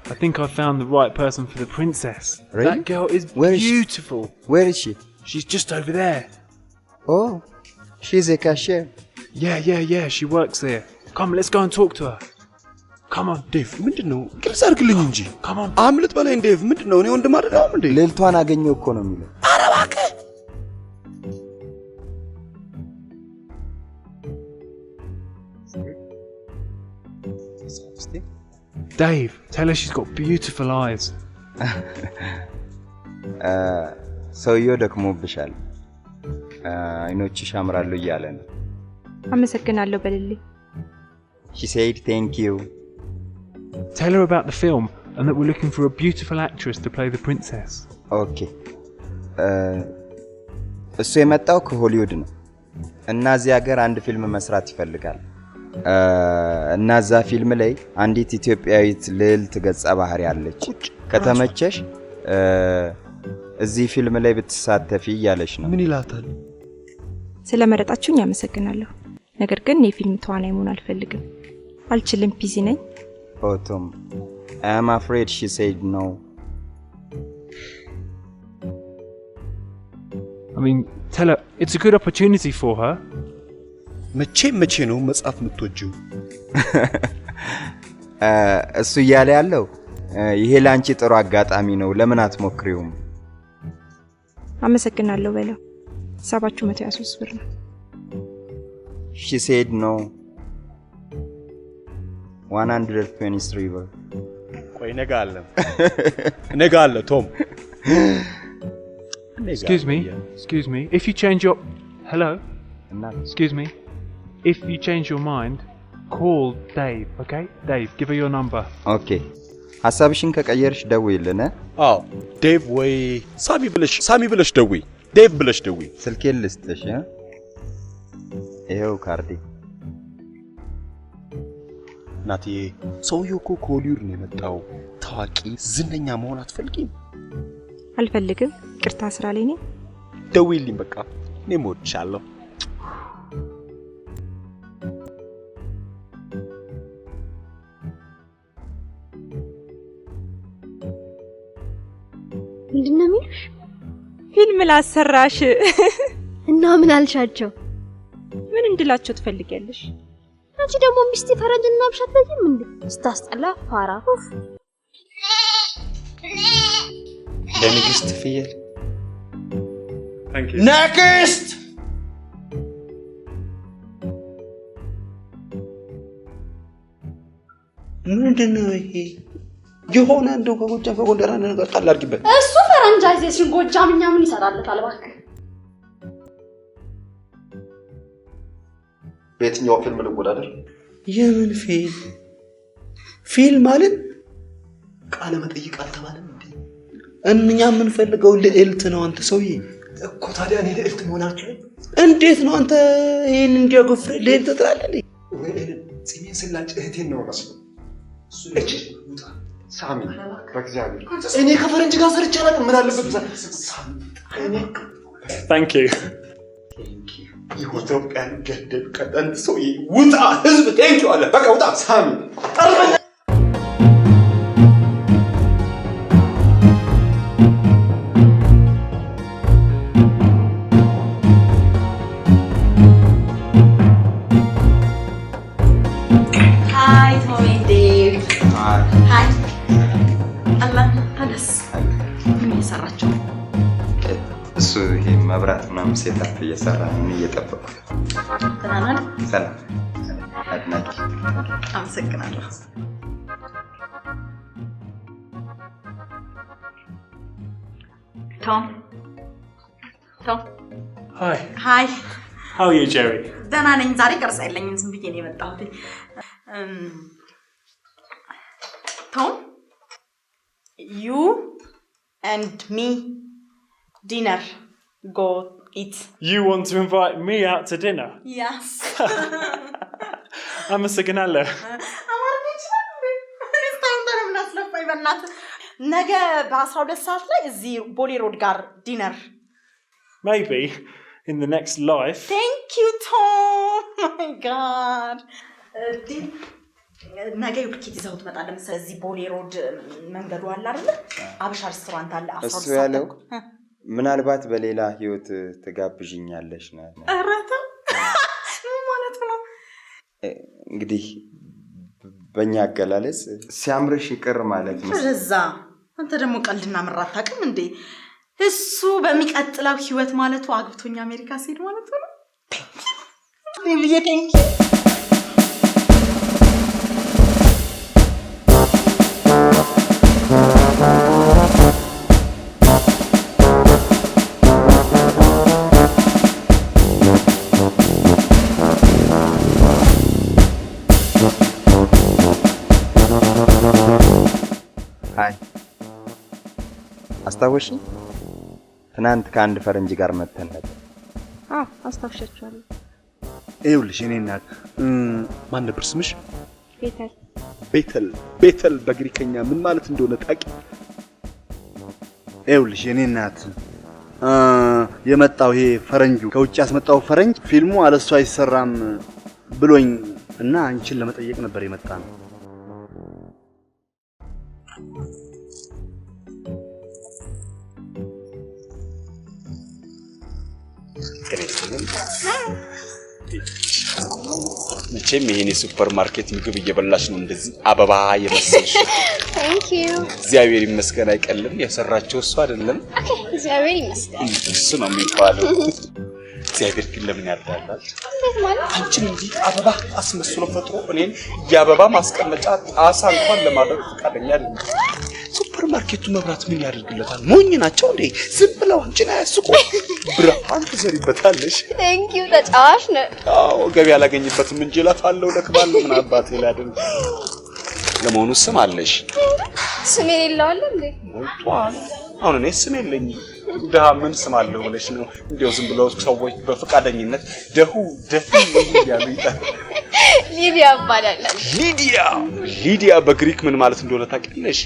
I think I found the right person for the princess. Really? That girl is beautiful. Where is she? She's just over there. Oh, she's a cashier. Yeah, she works there. Come, let's go and talk to her. Come on. Dave, ምንድነው? ግልጽ አድርግልኝ እንጂ. Come on. አምልጥ በለኝ ዴቭ፣ ምንድነው? እኔ ወንድም አይደለም እንዴ? ሌልቷን አገኘው እኮ ነው የሚለው። ኧረ እባክህ Dave, tell her she's got beautiful eyes. ሰውየው ደክሞብሻል። አይኖችሽ ያምራሉ እያለ ነው። አመሰግናለሁ በልልኝ። She said thank you. Tell her about the film and that we're looking for a beautiful actress to play the princess. Okay. እሱ የመጣው ከሆሊውድ ነው እና እዚህ ሀገር አንድ ፊልም መስራት ይፈልጋል። እና እዛ ፊልም ላይ አንዲት ኢትዮጵያዊት ልዕልት ገጸ ባህሪ አለች። ከተመቸሽ እዚህ ፊልም ላይ ብትሳተፊ እያለች ነው። ምን ይላታል? ስለመረጣችሁኝ አመሰግናለሁ። ነገር ግን የፊልም ተዋናይ መሆን አልፈልግም። አልችልም፣ ቢዚ ነኝ። Tom, I am afraid she said no. I mean, tell her it's a good opportunity for her. መቼ ነው መጽሐፍ የምትወጂው? እሱ እያለ ያለው ይሄ ላንቺ ጥሩ አጋጣሚ ነው፣ ለምን አትሞክሪውም? አመሰግናለሁ በለው። 723 ብር ነው። She said no. 123 ብር። ቆይ ነገ አለ ቶም። Excuse me. If you change your... Hello? Excuse me. If you change your mind, call Dave, okay? Dave, give her your number. Okay. ሐሳብሽን ከቀየርሽ ደውይልን። አዎ ዴቭ ወይ ሳሚ ብለሽ ደውይ። ዴቭ ብለሽ ደውይ። ስልኬን ልስጥሽ። ይሄው ካርዲ። ናትዬ ሰውየው እኮ ከሆሊውድ ነው የመጣው። ታዋቂ ዝነኛ መሆን አትፈልጊም? አልፈልግም። ቅርታ ስራ ላይ ነኝ። ደውይልኝ በቃ። እኔም እወድሻለሁ። ምንድነው የሚሉሽ? ፊልም ላሰራሽ እና ምን አልሻቸው? ምን እንድላቸው ትፈልጊያለሽ? አንቺ ደግሞ ሚስቴ ፈረንጅና ብሻት ለዚህ ምን ስታስጠላ ፋራ ለንግስት ፍየል Thank you. Next! ምንድነው ይሄ? የሆነ እንደው ከጎጃም ከጎንደር አንድ ነገር ጣል አድርጊበት። እሱ ፈረንጃይዜሽን ጎጃምኛ ምን ይሰራልታል እባክህ? በየትኛው ፊልም ልወዳደር? የምን ፊልም? ፊልም ማለት ቃለ መጠይቅ አልተባለም እንዴ? እኛ የምንፈልገው ልዕልት ነው። አንተ ሰውዬ እኮ ታዲያ እኔ ልዕልት መሆን አልችልም? እንዴት ነው አንተ ይሄን እንዲያጎፍር ልዕልት ትላለህ እንዴ? ወይ ጽሜን ስላጭ እህቴን ነው ማለት ነው። እሱ ልጅ ሳሚ በእግዚአብሔር እኔ ከፈረንጅ ጋር ሰርቻለሁ። ምን አለበት ሳሚ? Thank you. Thank you. ኢትዮጵያን ገደብ ቀጠን ሰውዬ ውጣ ህዝብ ቴንክ ዩ አለ በቃ ውጣ ሳሚ Hi Tommy Dave Hi Allah ተነስ ምን እየሰራችሁ እሱ ይሄ መብራት ምናምን ሴታፕ እየሰራ ነው እየጠበቁ ተናናል ሰላም አድናቂ አመሰግናለሁ Tom Hi. Hi How are you, Jerry? ደህና ነኝ ዛሬ ቀርጻ የለኝም ዝም ብዬ ነው የመጣሁት Tom you and me dinner go eat You want to invite me out to dinner? Yes አመሰግናለሁ ነገ በ12 ሰዓት ላይ እዚህ ቦሌ ሮድ ጋር ዲነር Maybe in the next life. Thank you Tom oh my god ነገ ዩልኪት ይዘው ትመጣለህ መሰለኝ እዚህ ቦሌ ሮድ መንገዱ አለ አይደል አብሻ ሬስቶራንት አለ 12 እሱ ያለው ምናልባት በሌላ ህይወት ተጋብዥኛለሽ ነው አራታ ምን ማለት ነው እንግዲህ በእኛ አገላለጽ ሲያምርሽ ይቅር ማለት ነው ስለዛ አንተ ደግሞ ቀልድና ምራት ታውቅም እንዴ እሱ በሚቀጥለው ህይወት ማለቱ አግብቶኛ አሜሪካ ሲሄድ ማለት ነው Thank you ሃይ አስታወሽ ትናንት ከአንድ ፈረንጅ ጋር መተን ነበር አስታውሻችኋለሁ ይኸውልሽ እኔ እናት ማን ነበር ስምሽ ቤተል ቤተል በግሪከኛ ምን ማለት እንደሆነ ታውቂ ይኸውልሽ እኔ እናት የመጣው ይሄ ፈረንጁ ከውጭ ያስመጣው ፈረንጅ ፊልሙ አለሱ አይሰራም ብሎኝ እና አንቺን ለመጠየቅ ነበር የመጣ ነው መቼም ይሄኔ ሱፐር ማርኬት ምግብ እየበላሽ ነው እንደዚህ አበባ የመሰልሽ Thank you እግዚአብሔር ይመስገን አይቀልም የሰራቸው እሱ አይደለም Okay እግዚአብሔር ይመስገን እሱ ነው የሚባለው እግዚአብሔር ግን ለምን ያርዳላል አንቺን እንዲህ አበባ አስመስሎ ፈጥሮ እኔን የአበባ ማስቀመጫ ጣሳ እንኳን ለማድረግ ፈቃደኛ አይደለም ሱፐር ማርኬቱ መብራት ምን ያደርግለታል ሞኝ ናቸው እንዴ ዝም ብለው አንቺን አያስቁ ብርሃን ትዘሪበታለሽ Thank you ተጫዋች ነህ አዎ ገበያ ላገኝበትም እንጂ ለፋለው ለክባለው ምን አባቴ ላደርግ ለመሆኑ ስም አለሽ ስም የሌለው አለ እንዴ ሞልቷል አሁን እኔ ስም የለኝም ደሃ ምን ስም አለው ብለሽ ነው እንዴው ዝም ብለው ሰዎች በፈቃደኝነት ደሁ ያሉ ይጣል ሊዲያ ይባላል ሊዲያ በግሪክ ምን ማለት እንደሆነ ታውቂያለሽ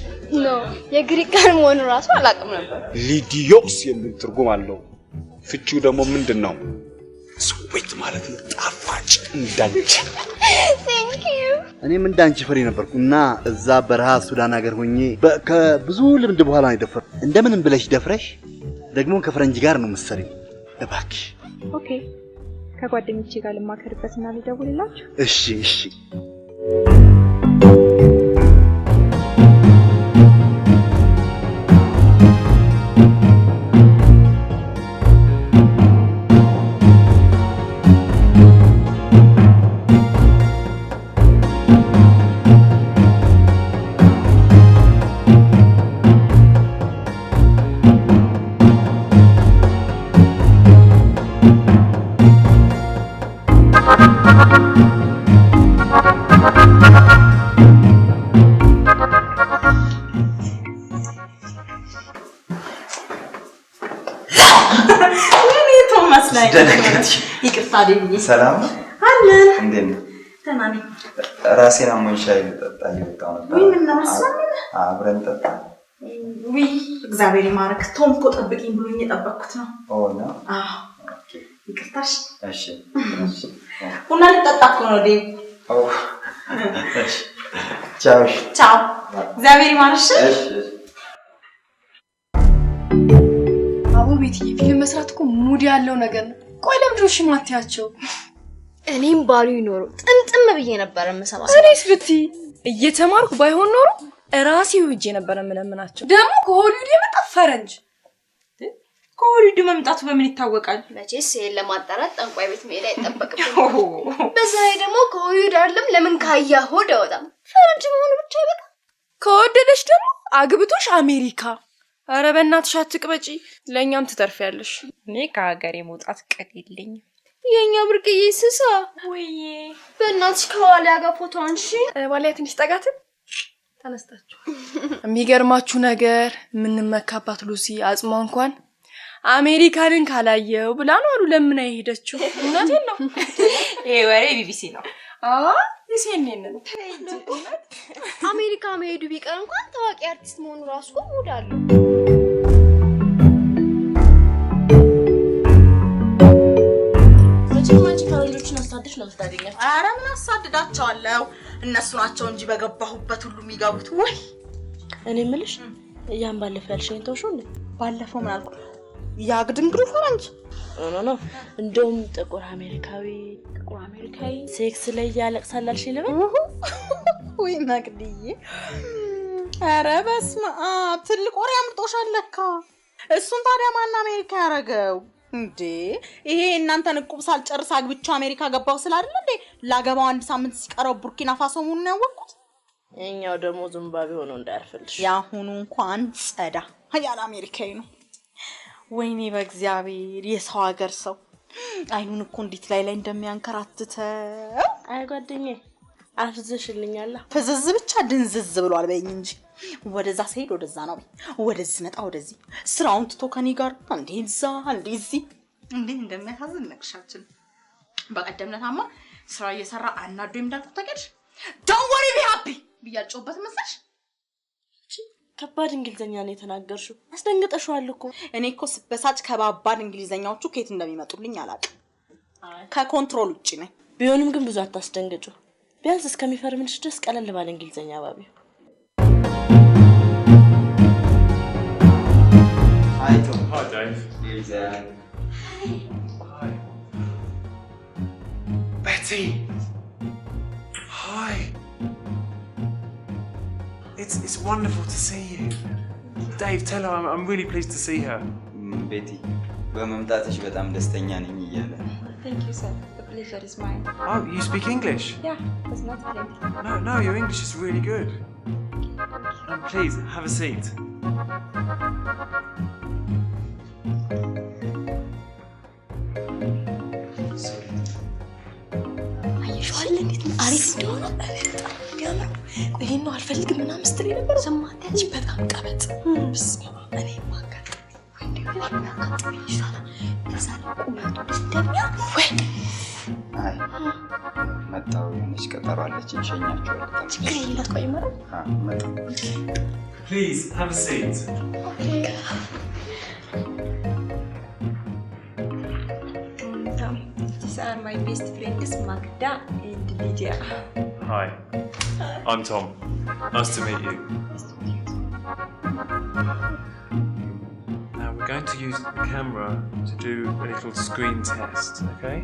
ኖ የግሪክ ቃል መሆኑ ራሱ አላውቅም ነበር ሊዲዮስ የሚል ትርጉም አለው ፍቺው ደግሞ ምንድነው ስዊት ማለት ነው ጣፋጭ እንዳንቺ Thank you እኔም እንዳንቺ ፈሪ ነበርኩና እዛ በረሃ ሱዳን ሀገር ሆኜ ከብዙ ልምድ በኋላ ነው ደፈር እንደምንም ብለሽ ደፍረሽ ደግሞ ከፈረንጅ ጋር ነው መሰለኝ እባክሽ ኦኬ ከጓደኞቼ ጋር ልማከርበትና ልደውልላችሁ እሺ ሰላም አለን እንዴት ነው ተናኒ ራሴን አሞኝ ሻይ ልጠጣ እየወጣሁ ነበር ወይ ምን ነው አብረን ጠጣ ወይ እግዚአብሔር ይማረክ ቶም እኮ ጠብቂኝ ብሎኝ የጠበቅኩት ነው ኦ ነው አዎ ይቅርታሽ። እሺ ቡና ልጠጣ እኮ ነው ዴቭ። እሺ ቻው። ቻው። እግዚአብሔር ይማርሽ። አቦ ቤትዬ ፊልም መስራት እኮ ሙድ ያለው ነገር ነው። ቆይ ለምንድን ነው እሺ ማትያቸው? እኔም ባሉ ይኖሩ ጥምጥም ብዬ ነበር የምሰማው። እኔስ ብትይ እየተማርኩ ባይሆን ኖሮ ራሴው ሂጄ ነበር የምለምናቸው። ደግሞ ከሆሊውድ የመጣ ፈረንጅ ከሆሊውድ መምጣቱ በምን ይታወቃል? መቼስ ይሄን ለማጣራት ጠንቋይ ቤት መሄድ አይጠበቅብኝም። በዛ ላይ ደግሞ ከሆሊውድ አይደለም ለምን ካያ ሆድ አይወጣም። ፈረንጅ መሆኑ ብቻ ይበቃ። ከወደደሽ ደግሞ አግብቶሽ አሜሪካ። ኧረ በእናትሽ አትቅበጪ፣ ለእኛም ትተርፊያለሽ። እኔ ከሀገሬ መውጣት ቅድ የለኝም። የኛ ብርቅዬ ስሳ ወይዬ በእናትሽ ከዋሊያ ጋር ፎቶ አንሺ። ዋሊያ ትንሽ ጠጋትን ተነስታችሁ። የሚገርማችሁ ነገር የምንመካባት ሉሲ አጽሟ እንኳን አሜሪካንን ካላየው ብላ ነው አሉ ለምን አይሄደችው? እውነቴን ነው። ይሄ ወሬ ቢቢሲ ነው። ሲኤንኤን ነው። አሜሪካ መሄዱ ቢቀር እንኳን ታዋቂ አርቲስት መሆኑ ራሱ ሙድ አለው። ፈረንጆችን አሳድሽ ነው የምታገኛቸው። ኧረ ምን አሳድዳቸዋለሁ? እነሱ ናቸው እንጂ በገባሁበት ሁሉ የሚገቡት። ወይ እኔ የምልሽ ያን ባለፈው ያልሽኝ ተውሽው እንዴ? ባለፈው ምን አልኩ? ያግድንግሩ ፈረንጅ ኖ እንደውም ጥቁር አሜሪካዊ ሴክስ ላይ ያለቅሳል አልሽኝ ለምን? ወይ መቅድዬ፣ ኧረ በስመ አብ ትልቅ ወሬ አምልጦሻል ለካ። እሱን ታዲያ ማን አሜሪካ ያረገው እንዴ? ይሄ እናንተን ዕቁብ ሳልጨርስ አግብቻ አሜሪካ ገባው ስላልለ እንዴ ላገባው አንድ ሳምንት ሲቀረው ቡርኪና ፋሶ መሆኑን ያወቅኩት። እኛው ደግሞ ዝምባቤ ሆኖ እንዳያርፈልሽ። ያሁኑ እንኳን ጸዳ ያለ አሜሪካዊ ነው። ወይኔ በእግዚአብሔር የሰው ሀገር ሰው አይኑን እኮ እንዴት ላይ እንደሚያንከራትተው። አይ ጓደኛዬ አፍዝሽልኛል። ፍዝዝ ብቻ ድንዝዝ ብሏል በይኝ እንጂ ወደዛ ሲሄድ ወደዛ ነው፣ ወደዚህ መጣ ወደዚህ። ስራውን ትቶ ከኔ ጋር እንደዛ እንደዚህ እንዴ እንደሚያሳዝን ነቅሻችን። በቀደምነታማ ስራ እየሰራ አናዶ እንዳልኩ ታውቂያለሽ። ዶንት ወሪ ቢ ሃፒ ብያጮበት መሰለሽ። ከባድ እንግሊዘኛ ነው የተናገርሽው። አስደንግጠሽዋል እኮ። እኔ እኮ ስበሳጭ ከባባድ እንግሊዘኛዎቹ ከየት እንደሚመጡልኝ አላውቅም። ከኮንትሮል ውጪ ነኝ። ቢሆንም ግን ብዙ አታስደንግጩ። ቢያንስ እስከሚፈርምልሽ ድረስ ቀለል ባለ እንግሊዘኛ ባቢው። Hi Tom. Hi Dave. Here's Hi. Betty. Hi. It's wonderful to see you. Dave, tell her I'm really pleased to see her. Betty, በመምጣትሽ በጣም ደስተኛ ነኝ እያለ። Thank you sir. The pleasure is mine. Oh, you speak English? Yeah, it's not plenty. No, your English is really good. Please, have a seat. አይሻል እንዴት አሪፍ እንደሆነ ያለው ይሄን ነው አልፈልግም እና ምስትሪ ነበር ሰማታች በጣም ቀበጥ በስመ አብ እኔ ማከረ አይ መጣው የሆነች ቀጠሮ አለችኝ ሸኛቸዋለሁ። ችግር የለም ቆይ ማለት Please, have a seat. Okay. These are my best friends Magda and Lydia. Hi, I'm Tom. Nice to meet you. Now we're going to use the camera to do a little screen test, okay?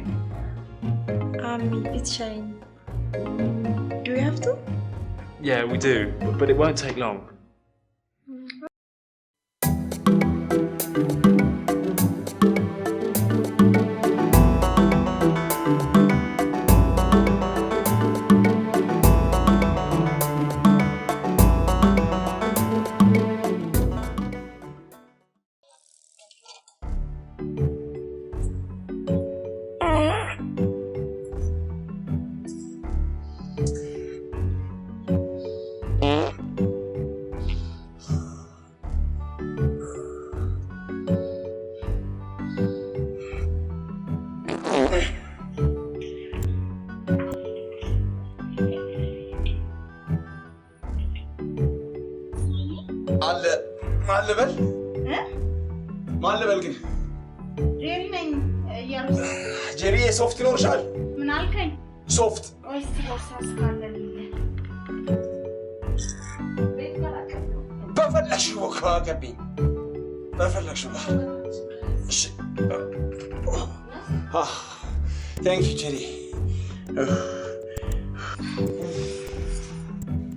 It's shiny. Do we have to? Yeah, we do, but it won't take long. ማን ልበል ግን? ጄሪ ነኝ። ጀሪዬ ሶፍት ይኖርሻል? ምን አልከኝ? ሶፍት ወይስ ቦርሳስ ካለልኝ? በፈለግሽው አቀብኝ። በፈለግሽው። እሺ ቴንክ ዩ ጀሪ።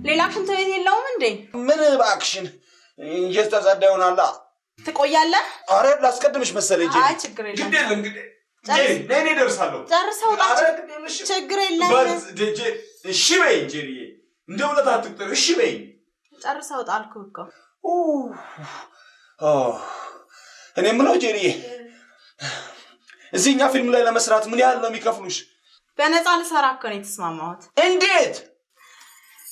ሌላ ሽንት ቤት የለውም እንዴ? ምን እባክሽን እየተጸዳ ይሆናላ። ትቆያለህ? አረ ላስቀድምሽ መሰለኝ ጀሪ። አይ ችግር የለም። ግድ የለም ግድ ነይ ደርሳለሁ። ጨርሰው ውጣ። ችግር የለም። እሺ በይ ጀሪዬ፣ እንደ እውነት አትቁጠር። እሺ በይ ጨርሰው ውጣ አልኩህ እኮ። እኔ የምለው ጀሪዬ፣ እዚህኛ ፊልም ላይ ለመስራት ምን ያህል ነው የሚከፍሉሽ? በነፃ ልሰራ እኮ ነው የተስማማሁት። እንዴት?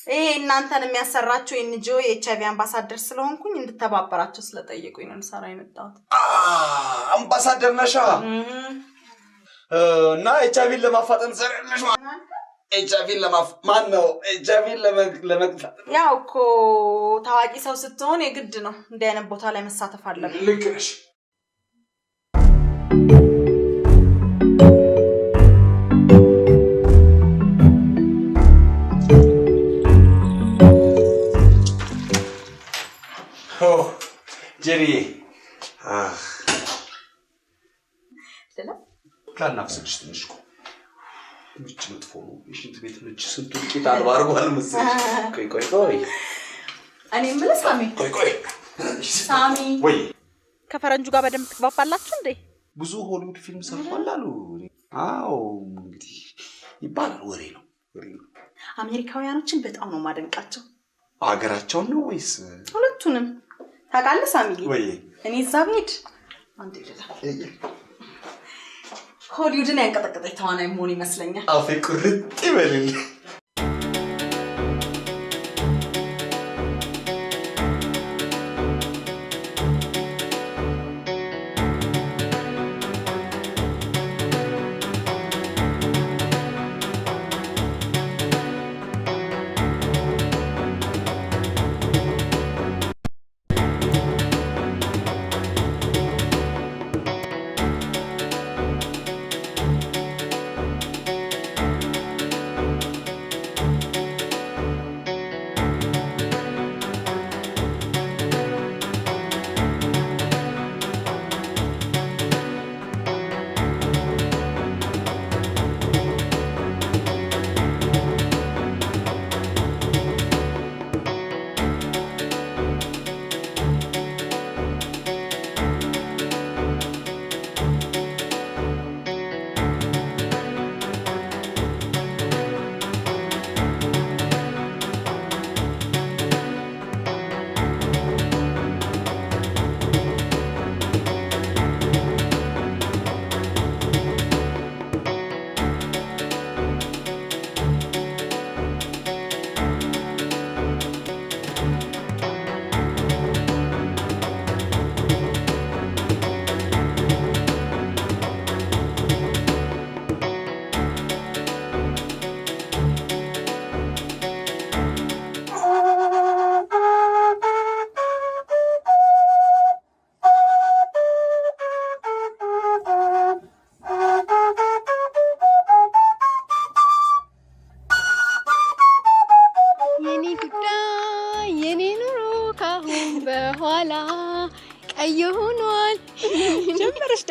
ይሄ እናንተን የሚያሰራችሁ የኤንጂኦ የኤችአይቪ አምባሳደር ስለሆንኩኝ እንድተባበራቸው ስለጠየቁኝ ነው ልሰራ የመጣሁት። አምባሳደር ነሻ? እና ኤችአይቪን ለማፋጠን ትሰሪያለሽ ማለት ነው? ኤችአይቪን ማን ነው ኤችአይቪን ለመግፋት? ያው እኮ ታዋቂ ሰው ስትሆን የግድ ነው እንዲህ አይነት ቦታ ላይ መሳተፍ አለብን። ልክ ነሽ። ጀሪዬ ላናፍስልሽ ትንሽ እኮ ምች መጥፎ ነው። የሽንት ቤት ምች ስንቱ ቂጥ አልባ አድርጓል መሰለሽ። ቆይ እኔ የምልህ ሳሚ፣ ቆይ ሳሚ፣ ወይ ከፈረንጁ ጋር በደንብ ትግባባላችሁ እንዴ? ብዙ ሆሊውድ ፊልም ሰርቷል አሉ። አዎ እንግዲህ ይባላል፣ ወሬ ነው። አሜሪካውያኖችን በጣም ነው ማደንቃቸው። አገራቸውን ነው ወይስ ሁለቱንም? ታውቃለህ ሳሚ፣ ወይ እኔ እዛ ብሄድ አንተ ይደላል ሆሊውድን ያንቀጠቀጠች ተዋናይ መሆን ይመስለኛል። አፌ ቁርጥ ይበልልኝ።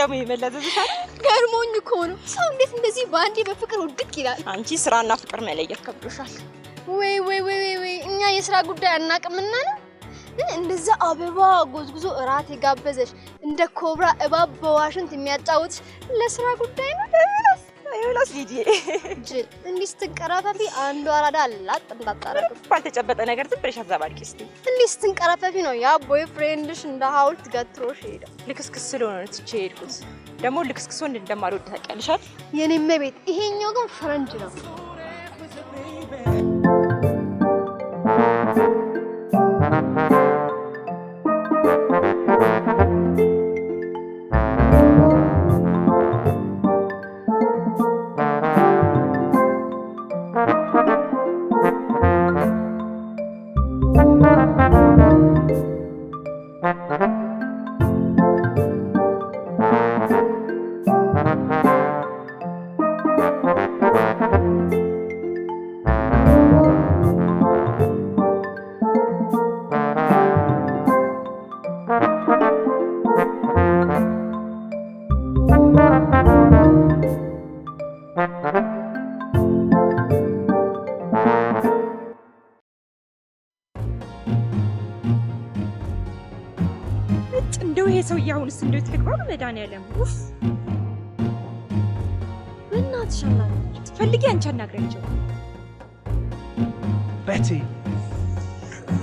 ደግሞ ይመለዘዝሻል። ገርሞኝ እኮ ነው። ሰው እንዴት እንደዚህ ባንዴ በፍቅር ውድቅ ይላል? አንቺ ስራና ፍቅር መለየት ከብዶሻል። ወይ እኛ የስራ ጉዳይ አናቅምና ነው እንደዛ አበባ ጎዝጉዞ እራት የጋበዘሽ እንደ ኮብራ እባብ በዋሽንት የሚያጫውትሽ ለስራ ጉዳይ ነው? ይኸውልሽ ሊዲ ጅል እንዲህ ስትንቀራፈፊ አንዱ አራዳ ላጥ እንዳታረግ ባልተጨበጠ ነገር ዝም ብለሽ አዛባልቂ እስቲ። እንዲህ ስትንቀራፈፊ ነው ያ ቦይፍሬንድሽ እንደ ሐውልት ገትሮሽ ሄደው። ልክስክስ ስለሆነ ትቼ ሄድኩት። ደግሞ ልክስክስ ወንድ እንደማልወድ ታውቂያለሽ አይደል? የኔም ቤት ይሄኛው ግን ፈረንጅ ነው። አሁንስ እንዴት ልግባ መድኃኒዓለም ኡፍ በእናትሽ አናግሪያቸው ትፈልጊ አንቺ አናግሪያቸው Betty.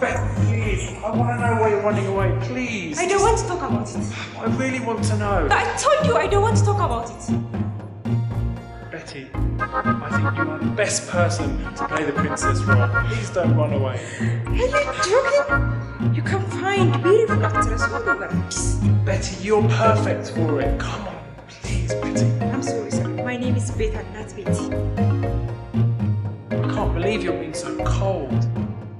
Please, I want to know why you're running away, please. I don't want to talk about it. I really want to know. I told you I don't want to talk about it. Betty, I think you are the best person to play the princess role. Please don't run away. Are you joking? You can find beautiful actresses all over. Betty, you're perfect for it. Come on, please, Betty. I'm sorry, sir. My name is Beta, not Betty. I can't believe you're being so cold.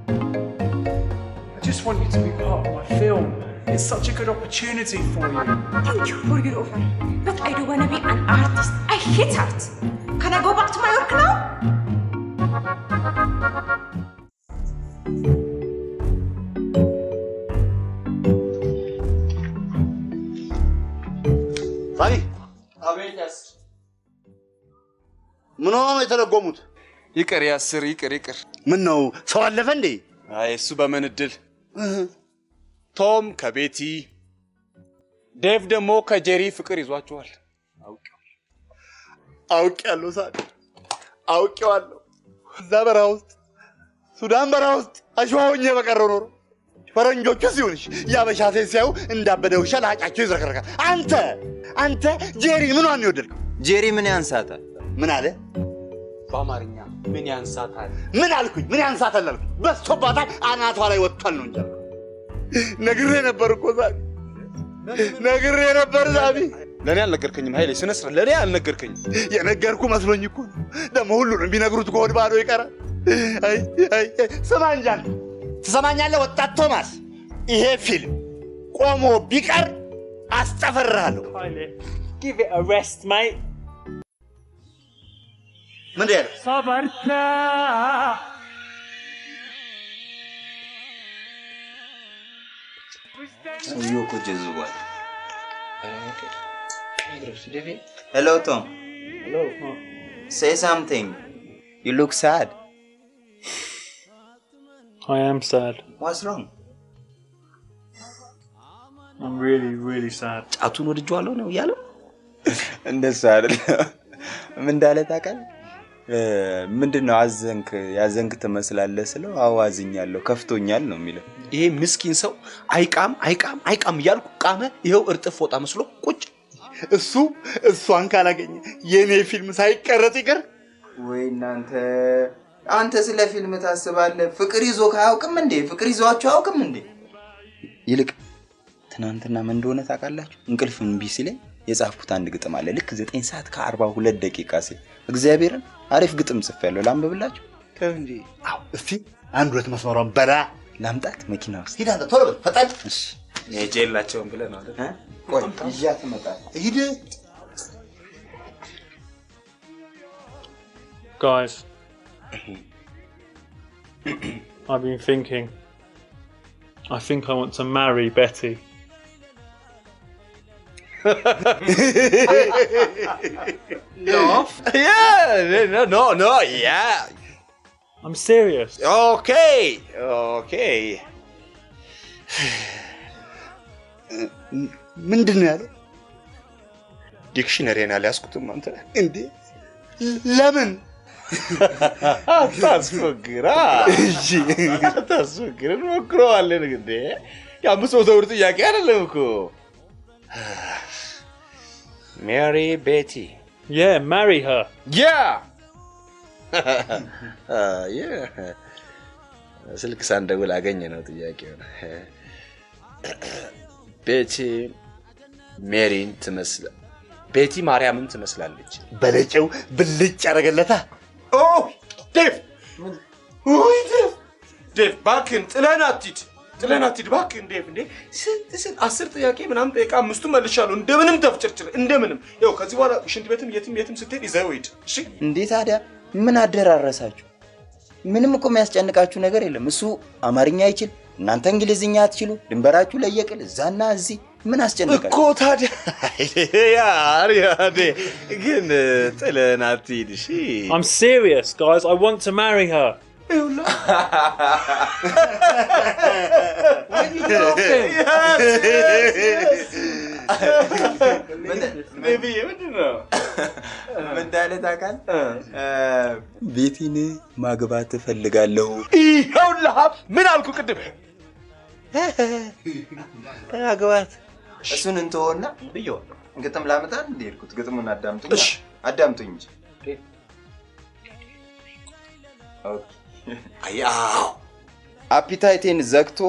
I just want you to be part of my film. It's such a good opportunity for you. Thank you for your offer. But I don't want to be an artist. I hate art. Can I go back to my work now? ሳሚ አቤት። ምን ሆኖ ነው የተለጎሙት? ይቅር ያስር ይቅር። ምን ነው ሰው አለፈ እንዴ? አይ እሱ በምን እድል ቶም ከቤቲ ዴቭ ደግሞ ከጄሪ ፍቅር ይዟቸዋል። አውቄያለሁ ሳሚ አውቄዋለሁ። እዛ በረሃ ውስጥ ሱዳን በረሃ ውስጥ አሸዋ ሆኜ በቀረው ኖሮ ፈረንጆቹ ሲሆንሽ ያበሻ ሴት ሲያዩ እንዳበደ ውሻ ለሀጫቸው ይዝረከረካል። አንተ ጄሪ ምኗን የወደድከው? ጄሪ ምን ያንሳታል? ምን አለ? በአማርኛ ምን ያንሳታል? ምን አልኩኝ? ምን ያንሳታል አልኩኝ? በስቶባታል፣ አናቷ ላይ ወጥቷል ነው እንጂ አልኩኝ። ነግሬ ነበር እኮ ሳሚ፣ ነግሬ ነበር ሳሚ። ለኔ አልነገርከኝም ኃይሌ፣ ስነ ስርዓት ለኔ አልነገርከኝም። የነገርኩ መስሎኝ እኮ ነው። ደግሞ ሁሉንም ቢነግሩት ከሆድ ባዶ ይቀራል። አይ ስማ እንጂ አንተ ትሰማኛለህ? ወጣት ቶማስ፣ ይሄ ፊልም ቆሞ ቢቀር አስጠፈርሃለሁ። Give it a rest, mate. ምንድን ያለው? ሰበርታ ሰውዬው እኮ ጀዝቧል። Hello, Tom. Hello. Say something. You look sad. I am sad. What's wrong? I'm really, really sad. ጫቱን ወድጄዋለሁ ነው ያለው? እንደሱ አይደለም። ምን እንዳለ ታውቃለህ? ምንድነው ያዘንክ ትመስላለህ ስለው አዎ አዝኛለሁ ከፍቶኛል ነው የሚለው። ይሄ ምስኪን ሰው አይቃም እያልኩ ቃመ። ይሄው እርጥፍ ፎጣ መስሎ ቁጭ። እሷን ካላገኘ የኔ ፊልም ሳይቀረጽ ይቀር ወይ? አንተ ስለ ፊልም ታስባለህ? ፍቅር ይዞ ካያውቅም እንዴ? ፍቅር ይዟቸው አያውቅም እንዴ? ይልቅ ትናንትና ምን እንደሆነ ታውቃላችሁ? እንቅልፍ እምቢ ሲለኝ የጻፍኩት አንድ ግጥም አለ። ልክ 9 ሰዓት ከ42 ደቂቃ ሲል እግዚአብሔርን አሪፍ ግጥም ጽፌያለሁ። ላንብብላችሁ? እንዴ? አዎ፣ እስቲ አንድ ሁለት መስመሯን በላ ላምጣት መኪና ውስጥ። ሂድ አንተ ቶሎ በል ፈጣን። እሺ የጄላቸውን ብለህ ነው አይደል? ቆይ ይዣት እመጣለሁ። ሂድ። Guys, I've been thinking. I think I want to marry Betty. No. Yeah. No. Yeah. I'm serious. Okay. ምንድነው ያለው? ዲክሽነሪን አልያዝኩትም አንተ እንዴ? ለምን? አታስፈግራ። እሺ አታስፈግራ። ሞክረዋለን እንዴ? ያ500 ብር ጥያቄ አይደለም እኮ። Marry Betty. Yeah, marry her. Yeah. ስልክ ሳንደውል አገኘ ነው ጥያቄው። ቤቲ ሜሪን ትመስላለች። ቤቲ ማርያምን ትመስላለች። በለጨው ብልጭ ያደረገለታ። ኦ ዴቭ ባክን ጥለን አትሂድ ባክን ዴቭ። እንዴ ስንት 10 ጥያቄ ምናምን ጠይቃ 5ቱ መልሻለሁ። እንደምንም ተፍጭርጭር እንደምንም። ያው ከዚህ በኋላ ሽንት ቤትም የትም ስትሄድ ይዘው ሂድ። እሺ እንዴ ታዲያ ምን አደራረሳችሁ? ምንም እኮ የሚያስጨንቃችሁ ነገር የለም። እሱ አማርኛ አይችል፣ እናንተ እንግሊዝኛ አትችሉ፣ ድንበራችሁ ለየቅል እዛና እዚህ ምን አስጨንቃችሁ እኮ ታዲያ? ያሬ ግን ጥለን አትሂድ። እሺ I'm serious, guys. I want to marry her. Yes. ቤቢዬ ምንድን ነው? ምን እንዳለ ታውቃለህ? ቤቲን ማግባት እፈልጋለሁ። ይኸውልህ ምን አልኩ ቅድም? ማግባት እሱን እንተወና ብየዋለሁ። ግጥም ላመጣ እንደ ሄድኩት ግጥሙን አዳምጡኝ። እሺ አዳምጡኝ እንጂ አያው አፒታይቴን ዘግቶ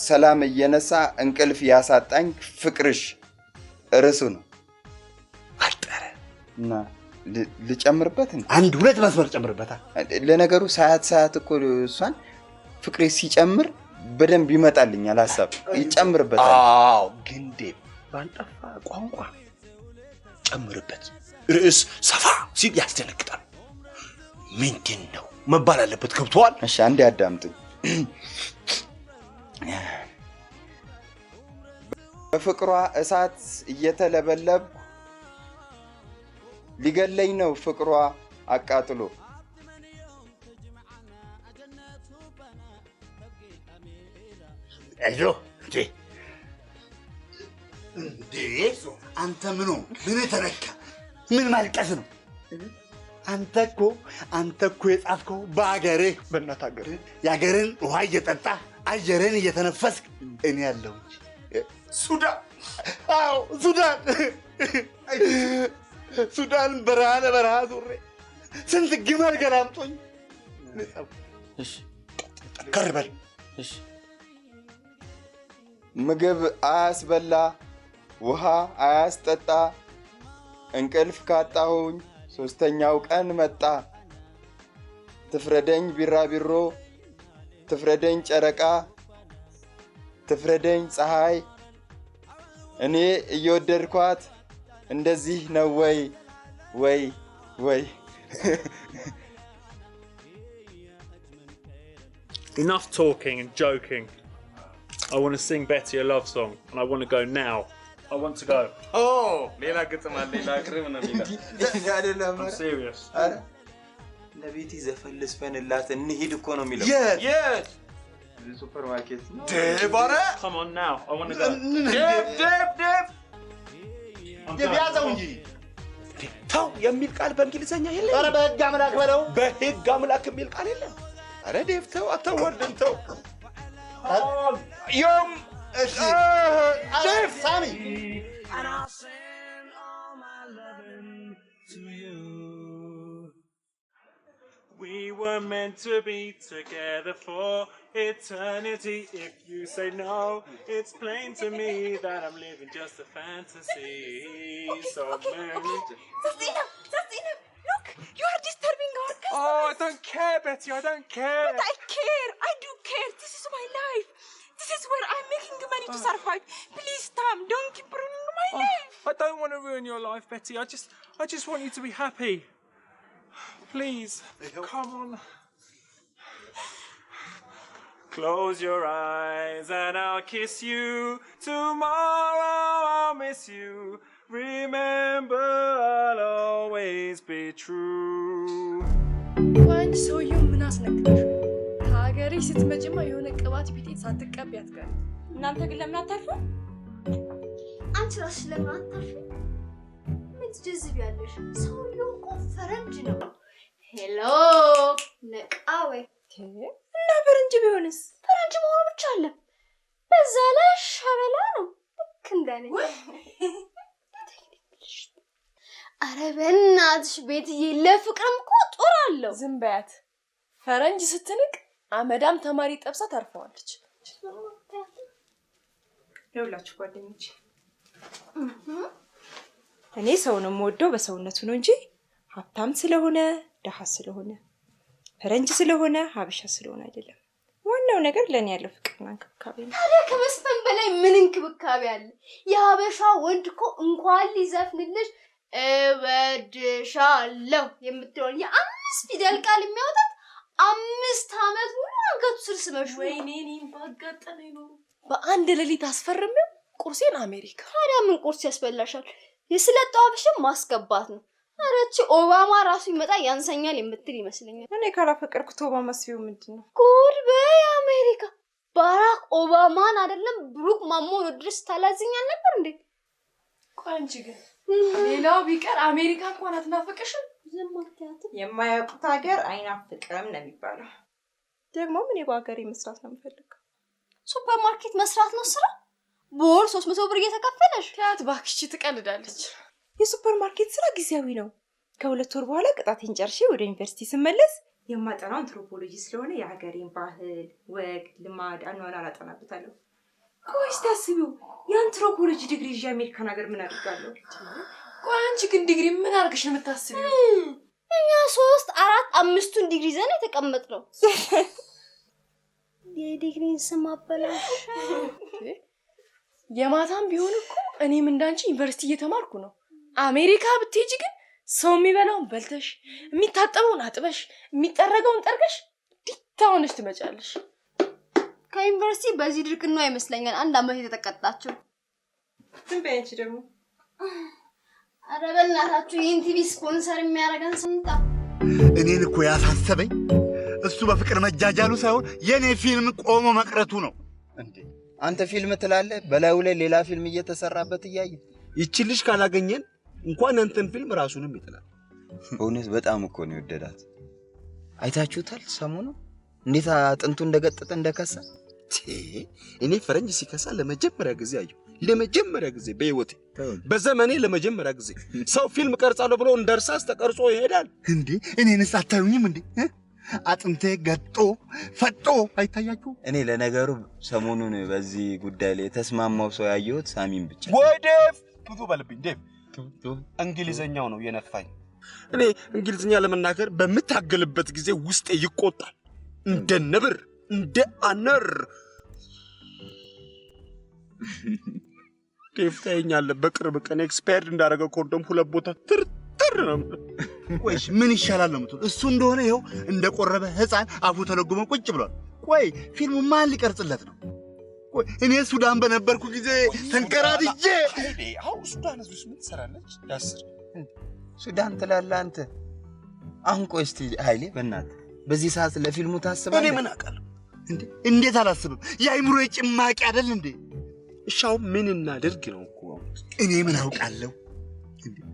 ሰላም እየነሳ እንቅልፍ ያሳጣኝ ፍቅርሽ ርሱ ነው። አጠረ እና ልጨምርበት እንዴ? አንድ ሁለት መስመር ጨምርበታ። ለነገሩ ሰዓት እኮ እሷን ፍቅሬ ሲጨምር በደንብ ይመጣልኛል ሐሳብ ይጨምርበታል። አዎ ግንዴ ባንጠፋ ቋንቋ ጨምርበት። ርዕስ ሰፋ ሲል ያስደነግጣል። ምንድን ነው መባል አለበት? ገብቷል? እሺ አንዴ አዳምጡኝ። በፍቅሯ እሳት እየተለበለብኩ ሊገለኝ ነው ፍቅሯ አቃጥሎ አይዞ እንዴ አንተ ምን ተረካ? ምን ማልቀስ ነው? አንተ እኮ የጻፍከው በአገርህ በእናትህ አገርህ የአገርን ውሃ እየጠጣ አየርን እየተነፈስክ እኔ ያለው ሱዳን አዎ ሱዳን በረሃ ለበረሃ ዙሬ ስንት ግመል ገላምጦኝ እሺ ጠንከር በል እሺ ምግብ አያስበላ ውሃ አያስጠጣ እንቅልፍ ካጣሁኝ ሶስተኛው ቀን መጣ ትፍረደኝ ቢራቢሮ ትፍረደኝ ጨረቃ ትፍረደኝ ፀሐይ እኔ እየወደድኳት እንደዚህ ነው ወይ Enough talking and joking. I want to sing Betty a love song and I want to go now. I want to go. Oh, ሌላ ግጥም አለ ሌላ ግጥም ነው የሚለው አይደለም I'm serious. አረ ለቤቲ ዘፈን ልስፈንላት እንሂድ እኮ ነው የሚለው Yes. ሱፐርማርኬት ደባረ Come on now. I want to go. ደብ የቢያዘው እንጂ ተው የሚል ቃል በእንግሊዘኛ የለም። ኧረ በህግ አምላክ በለው። በህግ አምላክ የሚል ቃል የለም። ኧረ ዴቭ ተው አታወርድን ተው። ዮም እሺ ዴቭ ሳሚ We were meant to be together for eternity. If you say no, it's plain to me that I'm living just a fantasy. So many. Zainab, look, you are disturbing our customers. Oh, I don't care, Betty. I don't care. But I care. I do care. This is my life. This is where I'm making money to survive. Please, Tom, don't keep ruining my life. I don't want to ruin your life, Betty. I just want you to be happy. Please, come on. Close your eyes and I'll kiss you. Tomorrow I'll miss you. Remember, I'll always be true. አንቺ ሰውዬው ምን አስነክተሽ? ከሀገርሽ ስትመጪማ የሆነ ቅባት ቢጤ ሳትቀቢ አትቀሪ። እናንተ ግን ለምን አታርፉ? አንቺ ራስሽ ለምን አታርፊ? ምን ትጀዝቢያለሽ? ሰውዬው እኮ ፈረንጅ ነው። ሄሎ ነቃ ወይ እና ፈረንጅ ቢሆንስ? ፈረንጅ መሆኑ ብቻ አለ። በዛ ላይ ሸበላ ነው። ልክ እንደኔ። ኧረ በእናትሽ ቤትዬ ለፍቅርም እኮ ጦር አለው። ዝም በያት። ፈረንጅ ስትንቅ አመዳም ተማሪ ጠብሳ ታርፈዋለች። ይኸውላችሁ ጓደኞቼ እኔ ሰውን የምወደው በሰውነቱ ነው እንጂ ሀብታም ስለሆነ ደሃ ስለሆነ ፈረንጅ ስለሆነ ሀበሻ ስለሆነ አይደለም። ዋናው ነገር ለኔ ያለው ፍቅርና እንክብካቤ ነው። ታዲያ ከመስፈን በላይ ምን እንክብካቤ አለ? የሀበሻ ወንድ እኮ እንኳን ሊዘፍንልሽ እወድሻለሁ የምትለውን የ5 ፊደል ቃል የሚያወጣት 5 ዓመት ሙሉ አንገቱ ስር ስመሽ። ወይኔ እኔም ባጋጠመኝ ነው። በአንድ ሌሊት አስፈርሜው ቁርሴን አሜሪካ። ታዲያ ምን ቁርስ ያስበላሻል? የስለጣው አብሽም ማስገባት ነው። አረቺ ኦባማ ራሱ ይመጣ ያንሰኛል የምትል ይመስለኛል። እኔ ካላፈቀርኩት ኦባማ ሲው ምንድነው? ጉድ በይ አሜሪካ። ባራክ ኦባማን አይደለም ብሩክ ማሞን ድረስ ታላዝኛል ነበር እንዴ? ቆንጆ ግን ሌላው ቢቀር አሜሪካ እንኳን አትናፍቅሽም? የማያውቁት ሀገር አይናፍቅም ነው የሚባለው። ደግሞ ምን በሀገሬ መስራት ነው የምፈልገው? ሱፐርማርኬት መስራት ነው ስራ? በወር 300 ብር እየተከፈለሽ? ታት ባክሽ ትቀልዳለች። የሱፐርማርኬት ስራ ጊዜያዊ ነው። ከ2 ወር በኋላ ቅጣቴን ጨርሼ ወደ ዩኒቨርሲቲ ስመለስ የማጠናው አንትሮፖሎጂ ስለሆነ የሀገሬን ባህል፣ ወግ፣ ልማድ፣ አኗኗር አጠናበታለሁ። ቆይ እስቲ አስቢው፣ የአንትሮፖሎጂ ዲግሪ ይዤ አሜሪካን ሀገር ምን አድርጋለሁ? ቆይ አንቺ ግን ዲግሪ ምን አድርገሽ ነው የምታስቢው? እኛ 3፣ 4፣ 5ቱን ዲግሪ ይዘን የተቀመጥነው። የዲግሪን ስም አበላሽ። የማታም ቢሆን እኮ እኔም እንዳንቺ ዩኒቨርሲቲ እየተማርኩ ነው። አሜሪካ ብትሄጂ ግን ሰው የሚበላውን በልተሽ፣ የሚታጠበውን አጥበሽ፣ የሚጠረገውን ጠርገሽ ዲታ ሆነሽ ትመጫለሽ። ከዩኒቨርሲቲ በዚህ ድርቅና ይመስለኛል 1 አመት የተቀጣችው። ዝም በይ አንቺ ደግሞ። ኧረ በእናታችሁ ይህን ቲቪ ስፖንሰር የሚያደርገን ስንጣ። እኔን እኮ ያሳሰበኝ እሱ በፍቅር መጃጃሉ ሳይሆን የኔ ፊልም ቆሞ መቅረቱ ነው። እንዴ አንተ ፊልም ትላለህ፣ በላዩ ላይ ሌላ ፊልም እየተሰራበት እያየ ይቺ ልጅ ካላገኘን እንኳን አንተን ፊልም ራሱንም ይጥላል። በእውነት በጣም እኮ ነው የወደዳት። አይታችሁታል ሰሞኑ እንዴት አጥንቱ እንደገጠጠ እንደከሳ? እኔ ፈረንጅ ሲከሳ ለመጀመሪያ ጊዜ አየሁ። ለመጀመሪያ ጊዜ በህይወቴ በዘመኔ ለመጀመሪያ ጊዜ ሰው ፊልም ቀርጻለሁ ብሎ እንደርሳስ ተቀርጾ ይሄዳል። እንዴ እኔንስ አታዩኝም እንዴ? አጥንቴ ገጦ ፈጦ አይታያችሁ? እኔ ለነገሩ ሰሞኑን በዚህ ጉዳይ ላይ የተስማማው ሰው ያየሁት ሳሚን ብቻ። ወይ ዴቭ ብዙ በልብኝ ዴቭ እንግሊዘኛው ነው የነፋኝ። እኔ እንግሊዝኛ ለመናገር በምታገልበት ጊዜ ውስጤ ይቆጣል። እንደ ነብር እንደ አነር ዴቭ ታየኛለህ። በቅርብ ቀን ኤክስፓየርድ እንዳደረገ ኮንዶም 2 ቦታ ትርትር ነው። ቆይሽ ምን ይሻላል ነው የምትለው? እሱ እንደሆነ ይኸው እንደቆረበ ህፃን አፉ ተለጉሞ ቁጭ ብሏል። ቆይ ፊልሙ ማን ሊቀርጽለት ነው? ቆይ እኔ ሱዳን በነበርኩ ጊዜ ተንከራድጄ አው ሱዳን እዚህ ምን ትሰራለች? ያስር ሱዳን ትላለህ አንተ። አሁን ቆይ እስቲ ኃይሌ በእናትህ በዚህ ሰዓት ለፊልሙ ታስባለህ? እኔ ምን አውቃለሁ እንዴ? እንዴት አላስብም? የአይምሮ ጭማቂ አይደል እንዴ? እሻው ምን እናድርግ ነው እኮ እኔ ምን አውቃለሁ?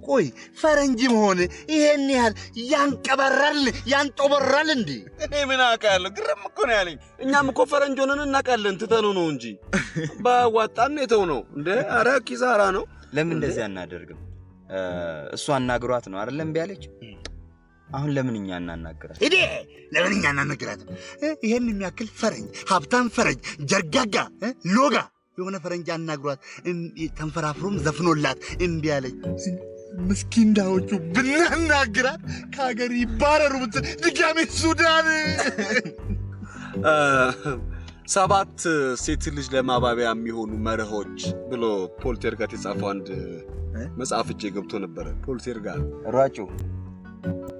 ቆይ ፈረንጅ መሆን ይሄን ያህል ያንቀበራል ያንጦበራል እንዴ? እኔ ምን አውቃለሁ? ግርም እኮ ነው ያለኝ። እኛም እኮ ፈረንጅ ሆነን እናውቃለን፣ ትተነው ነው እንጂ ባዋጣን የተው ነው እንዴ? ኧረ ኪሳራ ነው። ለምን እንደዚህ አናደርግም? እሷ አናግሯት ነው አይደለም ቢያለች። አሁን ለምን እኛ እናናገራት? እዴ ለምን እኛ እናናገራት? ይሄን የሚያክል ፈረንጅ፣ ሀብታም ፈረንጅ፣ ጀርጋጋ ሎጋ የሆነ ፈረንጅ አናግሯት ተንፈራፍሮም ዘፍኖላት እምቢ አለች። ምስኪን ዳዎቹ ብናናግራት ከሀገር ይባረሩ ብትል ድጋሜ ሱዳን 7 ሴት ልጅ ለማባቢያ የሚሆኑ መርሆች ብሎ ፖል ቴርጋት የጻፈው አንድ መጽሐፍ እጄ ገብቶ ነበር። ፖል ቴርጋት ሯጩ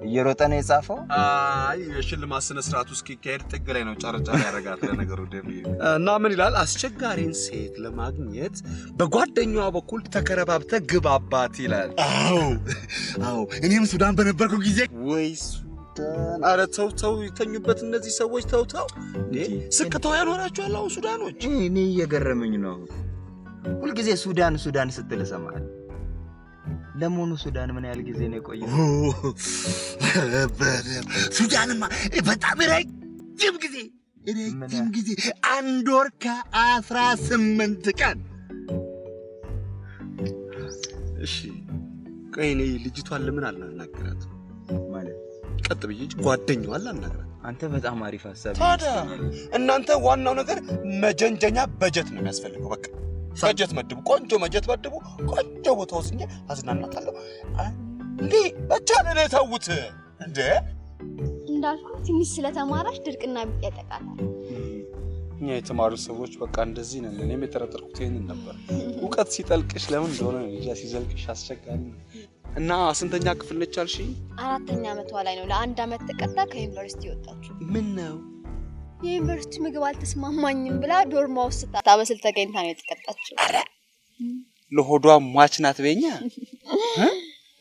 እየሮጠ ነው የጻፈው። አይ የሽልማት ስነ ስርዓቱ እስኪካሄድ ጥግ ላይ ነው ጫርጫር ያረጋት ለነገሩ ዴቪ። እና ምን ይላል? አስቸጋሪን ሴት ለማግኘት በጓደኛዋ በኩል ተከረባብተ ግባባት ይላል። አዎ እኔም ሱዳን በነበርኩ ጊዜ ወይ ሱዳን። አረ ተው ይተኙበት እነዚህ ሰዎች ተው ስቅተው ያኖራቸዋል። አሁን ሱዳኖች እኔ እየገረመኝ ነው። ሁልጊዜ ሱዳን ስትል እሰማለሁ። ለሞኑ ሱዳን ምን ያህል ጊዜ ነው የቆየው? ሱዳንማ በጣም ረጅም ጊዜ 1 ወር ከ18 ቀን። እሺ ቆይ እኔ ልጅቷን ለምን አላናገራት? ማለት ቀጥ ብዬ ጓደኛዋን ላናገራት። አንተ በጣም አሪፍ ሐሳብ። ታዲያ እናንተ ዋናው ነገር መጀንጀኛ በጀት ነው የሚያስፈልገው። በቃ በጀት መድቡ፣ ቆንጆ በጀት መድቡ፣ ቆንጆ ቦታ ወስኜ አዝናናታለሁ። እንዴ ብቻ ነው ተውት እንዴ። እንዳልኩ ትንሽ ስለተማራሽ ድርቅና ያጠቃታል። እኛ የተማሩ ሰዎች በቃ እንደዚህ ነን። እኔም የጠረጠርኩት ይሄንን ነበር። እውቀት ሲጠልቅሽ ለምን እንደሆነ ልጅ ሲዘልቅሽ አስቸጋሪ ነው። እና ስንተኛ ክፍል ነች አልሽኝ? 4ኛ ዓመቷ ላይ ነው። ለ1 አመት ተቀጣ ከዩኒቨርሲቲ ወጣችሁ። ምን ነው የዩኒቨርሲቲ ምግብ አልተስማማኝም ብላ ዶርማ ውስጥ ስታበስል ተገኝታ ነው የተቀጣችው። ለሆዷ ሟች ናት በኛ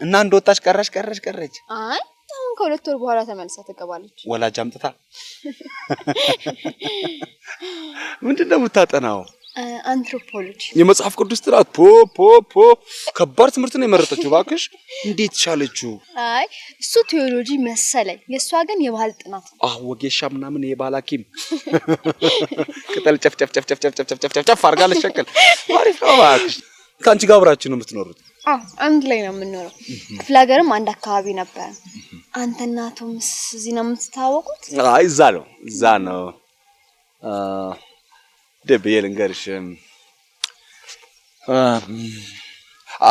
እና እንደወጣች ቀረች። አይ አሁን ከ2 ወር በኋላ ተመልሳ ትገባለች። ወላጅ አምጥታ ምንድነው የምታጠናው? አንትሮፖሎጂ የመጽሐፍ ቅዱስ ጥናት ከባድ ትምህርት ነው የመረጠችው። እባክሽ እንዴት ቻለችው? አይ እሱ ቴዎሎጂ መሰለኝ፣ የሷ ግን የባህል ጥናት። ወጌሻ ምናምን የባህል ሐኪም ቅጠል ጨፍ አድርጋ ልትሸቅል። አሪፍ ነው። እባክሽ ከአንቺ ጋር አብራችሁ ነው የምትኖሩት? አንድ ላይ ነው የምንኖረው። ክፍለ ሀገርም አንድ አካባቢ ነበር። አንተና ቶምስ እዚህ ነው የምትታወቁት? አይ እዛ ነው ደብዬ ልንገርሽ፣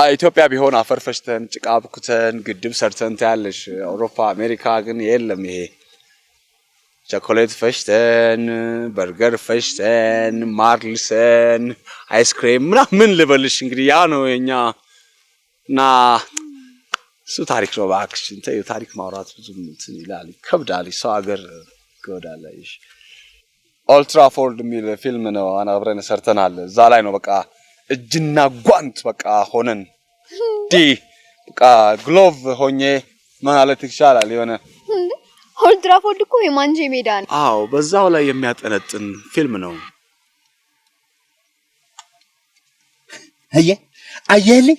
ኢትዮጵያ ቢሆን አፈር ፈሽተን ጭቃ አብኩተን ግድብ ሰርተን ታያለሽ። አውሮፓ አሜሪካ ግን የለም ይሄ። ቸኮሌት ፈሽተን በርገር ፈሽተን ማር ልሰን አይስክሬም ምናምን ልበልሽ። እንግዲህ ያ ነው የኛ እና እሱ ታሪክ ነው። እባክሽ እንተይው፣ ታሪክ ማውራት ብዙ እንትን ይላል፣ ይከብዳል። ሰው ሀገር ይከብዳልሽ። ኦልትራፎርድ የሚል ፊልም ነው አብረን ሰርተናል። እዛ ላይ ነው በቃ እጅና ጓንት በቃ ሆነን በቃ ግሎቭ ሆኜ ማለት ይቻላል። የሆነ ኦልትራፎርድ እኮ የማንጄ ሜዳ ነው። በዛው ላይ የሚያጠነጥን ፊልም ነው። አየልኝ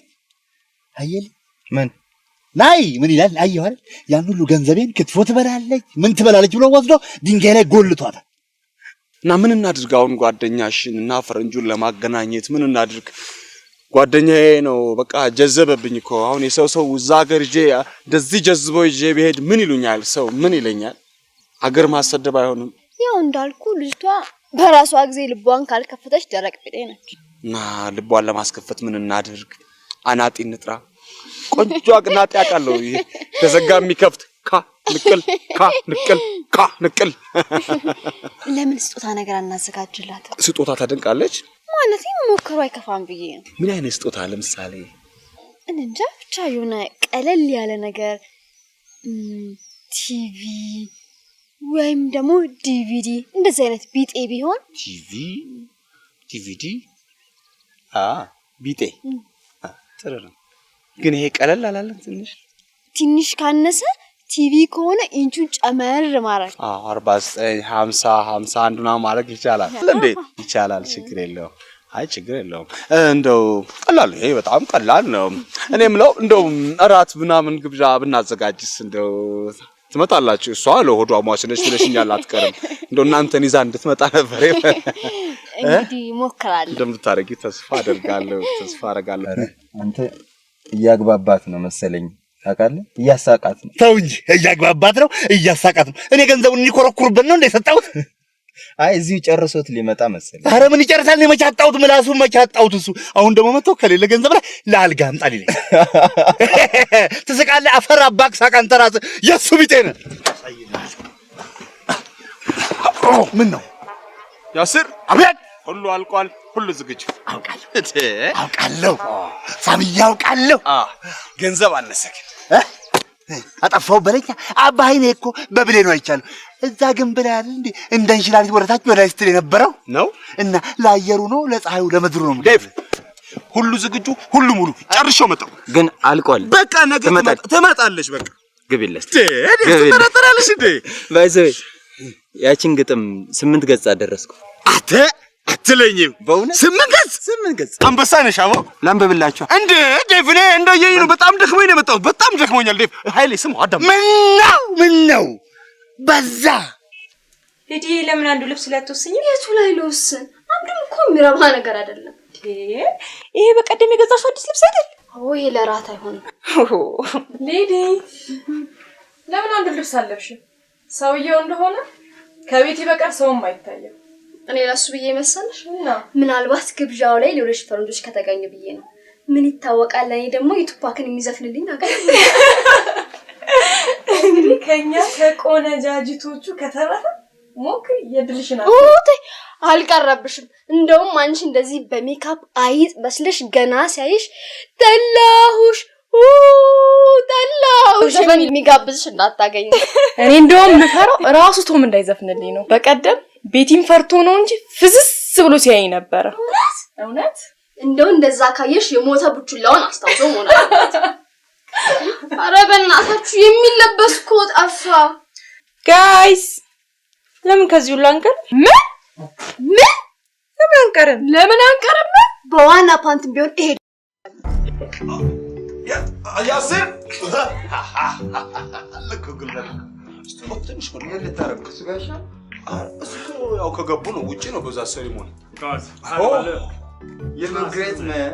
ምን ናይ ምን ይላል? አየሁ አይደል? ያን ሁሉ ገንዘቤን ክትፎ ትበላለች ምን ትበላለች ብሎ ወስዶ ድንጋይ ላይ ጎልቷታል። እና ምን እናድርግ አሁን ጓደኛሽን እና ፈረንጁን ለማገናኘት ምን እናድርግ? ጓደኛዬ ነው በቃ ጀዘበብኝ እኮ። አሁን የሰው እዛ ሀገር ሂጄ እንደዚህ ጀዝቦ ሂጄ ብሄድ ምን ይሉኛል? ሰው ምን ይለኛል? ሀገር ማሰደብ አይሆንም። ያው እንዳልኩ ልጅቷ በራሷ ጊዜ ልቧን ካልከፈተች ደረቅ ቢጤ ነች። እና ልቧን ለማስከፈት ምን እናድርግ? አናጢ እንጥራ? ቆንጆ አናጢ አውቃለሁ። ይሄ ተዘጋ የሚከፍት ንቅል ለምን ስጦታ ነገር አናዘጋጅላት? ስጦታ ታደንቃለች ማለት ሞክሮ አይከፋም ብዬ ነው። ምን አይነት ስጦታ? ለምሳሌ እንጃ ብቻ የሆነ ቀለል ያለ ነገር፣ ቲቪ ወይም ደግሞ ዲቪዲ እንደዚህ አይነት ቢጤ ቢሆን። ዲቪዲ ቢጤ ጥሩ ነው፣ ግን ይሄ ቀለል አላለም? ትንሽ ካነሰ ቲቪ ከሆነ ኢንቹን ጨመር ማድረግ 49 50 51 ምናምን ማድረግ ይቻላል እንዴ? ይቻላል፣ ችግር የለውም። አይ ችግር የለውም። እንደው ቀላል፣ ይሄ በጣም ቀላል ነው። እኔ የምለው እንደው እራት ምናምን ግብዣ ብናዘጋጅስ እንደው ትመጣላችሁ? እሷ ለሆዷ ሟች ነች ብለሽኛል፣ አትቀርም። እንደው እናንተን ይዛ እንድትመጣ ነበር። እንግዲህ ሞክራለሁ። እንደምታረጊ ተስፋ አደርጋለሁ። አንተ እያግባባት ነው መሰለኝ። ታውቃለህ? እያሳቃት ነው። ተው እንጂ እያግባባት ነው፣ እያሳቃት ነው። እኔ ገንዘቡን እንዲኮረኩርበት ነው እንደሰጣሁት። አይ እዚሁ ጨርሶት ሊመጣ መሰለኝ። ኧረ ምን ይጨርሳል? እኔ መቼ አጣሁት? ምላሱን መቼ አጣሁት? እሱ አሁን ደግሞ መጥቶ ከሌለ ገንዘብ ላይ ለአልጋ አምጣ ሊለኝ። ትስቃለህ? አፈር አባክ ሳቅ። አንተ ራስህ የእሱ ቢጤ ነህ። ምን ነው ያስር? አቤት። ሁሉ አልቋል፣ ሁሉ ዝግጁ። አውቃለሁ ሳምዬ፣ አውቃለሁ። ገንዘብ አነሰክ አጠፋው በለኛ። አባይኔ እኮ በብሌኑ አይቻለሁ። እዛ ግን ብላ አይደል እንዴ እንደ እንሽላሊት ወደታች ወደ ስትል የነበረው ነው። እና ለአየሩ ነው ለፀሐዩ ለምድሩ ነው። ዴቭ ሁሉ ዝግጁ፣ ሁሉ ሙሉ ጨርሼው መጣሁ። ግን አልቋል። በቃ ነገ ትመጣለች። በቃ ግቢለስ ትመጣለች እንዴ? ባይዘይ ያቺን ግጥም 8 ገጽ አደረስኩ። አትለኝም? በእውነት 8 ገጽ አንበሳ ነሽ። አሞ ላንብብላችሁ እንዴ? ዴቭ እኔ እንደየኝ ነው። በጣም ደክሞኝ ነው የመጣሁት። በጣም ደክሞኛል ዴቭ። ኃይሌ ስሙ አዳም። ምን ነው በዛ? ሂጂ። ለምን አንዱ ልብስ ላይ አትወስኝም? የቱ ላይ ልወስን? አንዱም እኮ የሚረባ ነገር አይደለም። ይሄ በቀደም የገዛሽው አዲስ ልብስ አይደል? ወይ ለራት አይሆንም። ሌዲ ለምን አንዱ ልብስ አለብሽ? ሰውየው እንደሆነ ከቤት በቀር ሰውም አይታየም። እኔ ለሱ ብዬ መሰለሽ? ምናልባት ግብዣው ላይ ሌሎች ፈረንጆች ከተገኙ ብዬ ነው። ምን ይታወቃል? እኔ ደግሞ ዩቱፓክን የሚዘፍንልኝ ነገር እንግዲህ ከኛ ከቆነጃጅቶቹ ከተረፈ ሞክሪ፣ የድልሽና አልቀረብሽም። እንደውም አንቺ እንደዚህ በሜካፕ አይጥ መስለሽ ገና ሲያይሽ ጠላሁሽ ዘፈን የሚጋብዝሽ እንዳታገኝ። እኔ እንደውም ምፈራው ራሱ ቶም እንዳይዘፍንልኝ ነው። በቀደም ቤቲን ፈርቶ ነው እንጂ ፍዝዝ ብሎ ሲያይ ነበር። እውነት እንደው እንደዛ ካየሽ የሞተ ቡችላውን አስታውሶ መሆን አለበት። ኧረ በእናታችሁ የሚለበስ እኮ ጠፋ። ጋይስ ለምን ከዚህ ሁሉ አንቀር? ምን ለምን አንቀርም? በዋና ፓንትም ቢሆን እሄድ ያስር ልክ ግልበል ትንሽ ምን ልታረግ ስጋሻ እሱ ያው ከገቡ ነው ውጪ ነው በዛ ሴሪሞኒ Guys, You look great, man.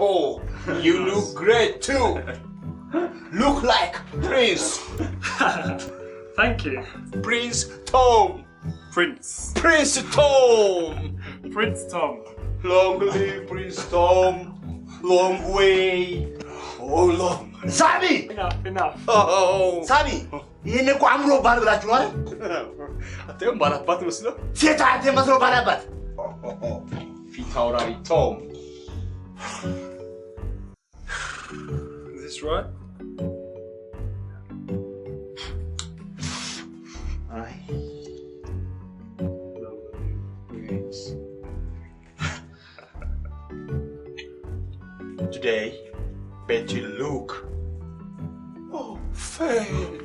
Oh, you look great too. Look like Prince. Thank you. Prince Tom. Prince Tom. Long live Prince Tom. Long way. Oh, long. Sami! Enough. Oh. Sami! ይሄን እኮ አምሮ ባል ብላችሁ ነው አይደል? አተም ባላባት መስሎ ሴት አንተ መስሎ ባላባት ፊታውራሪ ቶም Is this right? አይ Today, Betty look. Oh,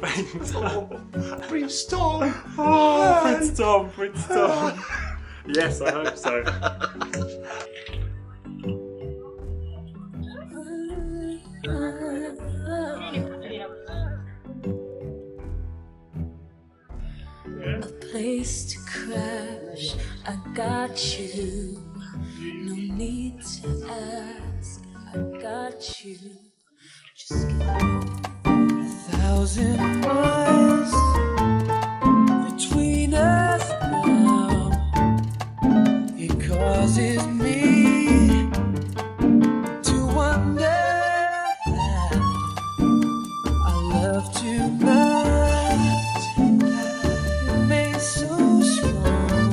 Prince Tom. Prince Tom. Yes, I hope so. A place to crash, I got you. No need to ask, I got you. Just give me 1,000 miles between us now. It causes me to wonder that I love too much. It makes so strong.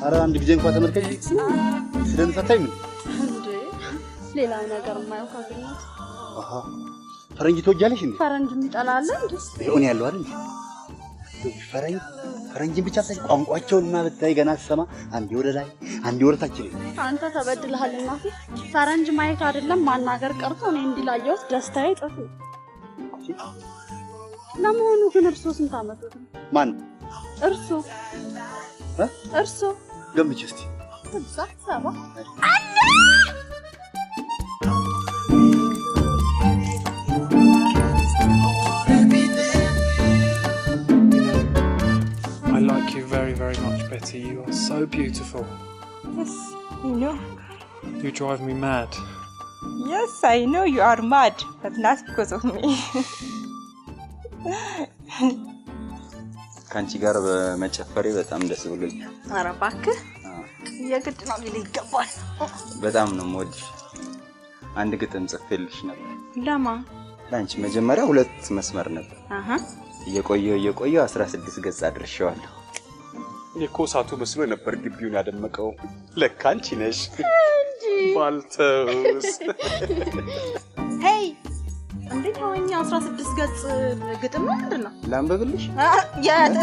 ኧረ አንድ ጊዜ እንኳን ተመልከች ስለምታታይ ምን እንዴ ሌላ ነገር ማየው ካገኘት አሃ ፈረንጅ ትወጃለሽ እንዴ? ፈረንጅ የሚጠላለ እንዴ? ይሁን ያለው አይደል? ፈረንጅን ብቻ ሳይሆን ቋንቋቸውንና ብታይ ገና ሰማ አንዴ ወደ ላይ አንዴ ወደ ታች ነው። አንተ ተበድለሃል እናቴ። ፈረንጅ ማየት አይደለም ማናገር ቀርቶ እኔ እንዲላየውስ ደስታዬ ጥፍ። ለመሆኑ ግን እርሶ ስንት ዓመቱ ነው? ማን? እርሶ ገምቼ እስቲ 67 I like you very, very much, Betty. You are so beautiful. Yes, I know. You drive me mad. Yes, I know you are mad, but not because of me. ካንቺ ጋር በመጨፈሬ በጣም ደስ ብሎኛል። ኧረ እባክህ የግድ ነው ሊል ይገባል። በጣም ነው የምወድሽ። አንድ ግጥም ጽፌልሽ ነበር። ለማ? ላንቺ መጀመሪያ 2 መስመር ነበር። እየቆየው 16 ገጽ አድርሼዋለሁ። የኮሳቱ መስሎ ነበር ግቢውን ያደመቀው። ለካ አንቺ ነሽ ባልተውስ። ሄይ እንዴት ሆኛ 16 ገጽ ግጥም ምንድነው? ላንብብልሽ?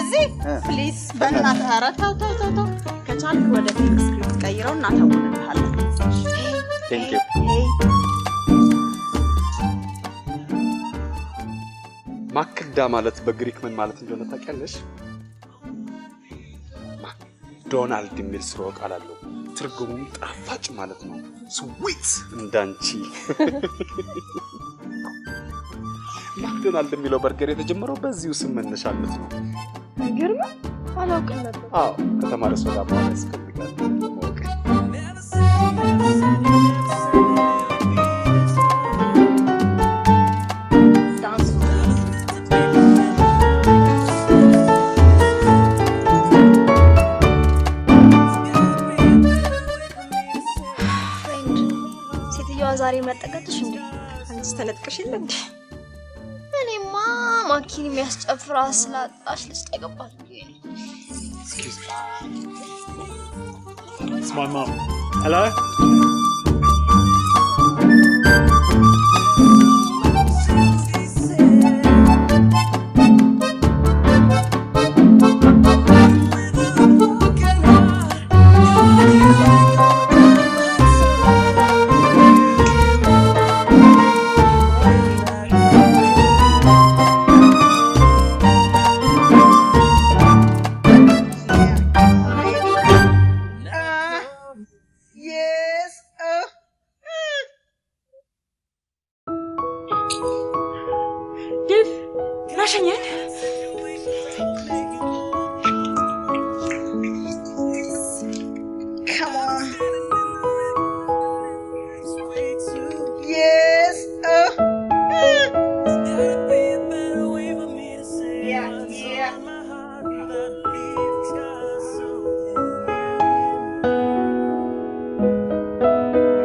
እዚህ ፕሊዝ በእናትህ። ኧረ ተው ከቻልክ ወደ ፊልም ስክሪፕት ቀይረው እና ተውልልሃለሁ። ቴንክ ዩ። ማክዳ ማለት በግሪክ ምን ማለት እንደሆነ ታውቂያለሽ? ዶናልድ የሚል ስርወ ቃል አለው። ትርጉሙም ጣፋጭ ማለት ነው። ስዊት እንዳንቺ። ማክዶናልድ የሚለው በርገር የተጀመረው በዚሁ ስም መነሻነት ነው። አይገርም? አላውቅም ነበር። አዎ ከተማረ ሰው ጋር ማለት ያስፈልጋል። ዛሬ መጠቀጥሽ እንዴ? አንቺ ተነጥቀሽ የለ እንዴ? እኔማ ማኪን የሚያስጨፍራ ስላጣሽ ልስጥ አይገባል። Excuse me. It's my mum. Hello? Dave, ናሸኛል Come on. Yes. Yeah.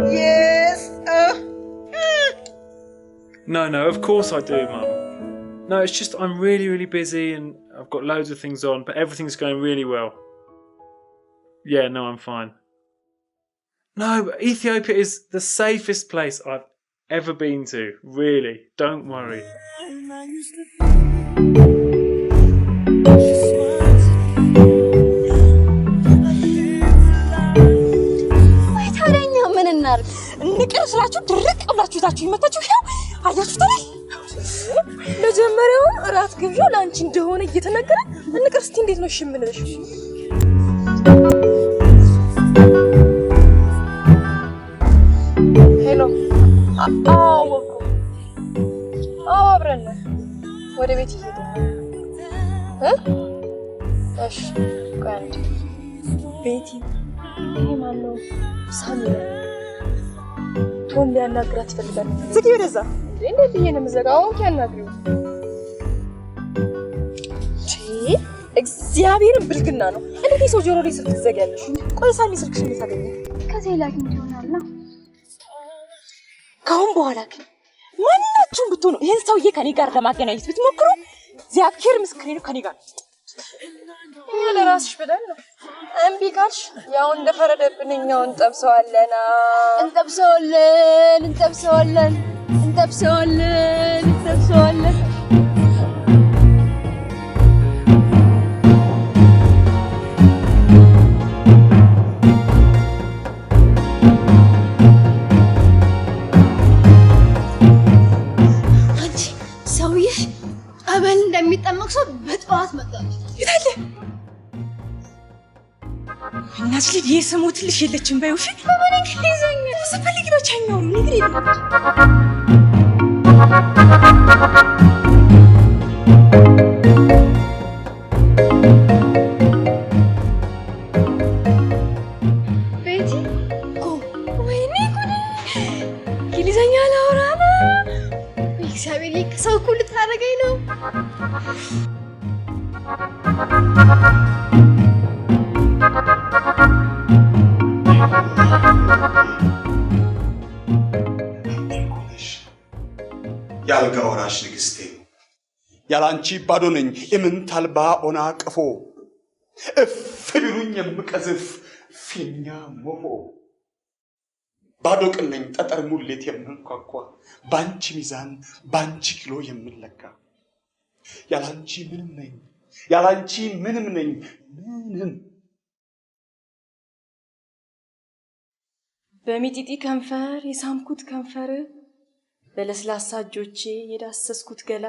Yes. No, of course I do, Mum. No, it's just I'm really, really busy and I've got loads of things on, but everything's going really well. Yeah, no, I'm fine. No, but Ethiopia is the safest place I've ever been to. Really, don't worry. ወይ ታዲያኛ ምን እናርግ? ንቅር ስላችሁ ድርቅ ብላችሁ ታችሁ ይመጣችሁ ይሄው አያችሁ ታዲያ መጀመሪያውን እራት ግብዣው ላንቺ እንደሆነ እየተነገረ ንቅር እስቲ እንዴት ነው እሺ የምንልሽ? ሄሎ አብረን ወደ ቤት እየሄድን እሺ ጓንድ ቤቲ ይሄ ማነው? ሳሚ ቶም ሊያናግራት ይፈልጋል። ዝጊ ወደዛ እንዴት ይሄን ምዘጋው ያናግሪው እግዚአብሔርን ብልግና ነው። እንዴት ሰው ጆሮ ላይ ስልክ ትዘጋለሽ? ቆይ ሳሚ ስልክሽን ልታገኝ ከዜላክ እንዲሆናልና ካሁን በኋላ ግን ማንናችሁም ብትሆኑ ይሄን ሰውዬ ከኔ ጋር ለማገናኘት ብትሞክሩ እግዚአብሔር ምስክሬ ነው ከኔ ጋር ለራስሽ ብለን ነው። እምቢ ካልሽ ያው እንደፈረደብን እኛው እንጠብሰዋለን። አንቺ ሰውዬሽ አበል እንደሚጠመቅ ሰው በጠዋት መጣ። ይታለ እናት ልጅ የስሙትልሽ የለችም ባይውሽ በምን እንግሊዘኛ ተፈልጊ ነው ቻኛው ንግሪ ቤቲ ወይኔ ጉድ እንግሊዘኛ ላውራ ነው። እግዚአብሔር ሰው ሁሉ ታረገኝ ነው። ያልጋ ወራሽ ንግስቴ ያላንቺ ባዶ ነኝ እምንት አልባ ኦና ቀፎ እፍ ቢሉኝ የምቀዝፍ ፊኛ ሞፎ ባዶ ቅል ነኝ ጠጠር ሙሌት የምንኳኳ ባንቺ ሚዛን ባንቺ ኪሎ የምንለካ ያላንቺ ምንም ነኝ ምንም በሚጢጢ ከንፈር የሳምኩት ከንፈር በለስላሳ እጆቼ የዳሰስኩት ገላ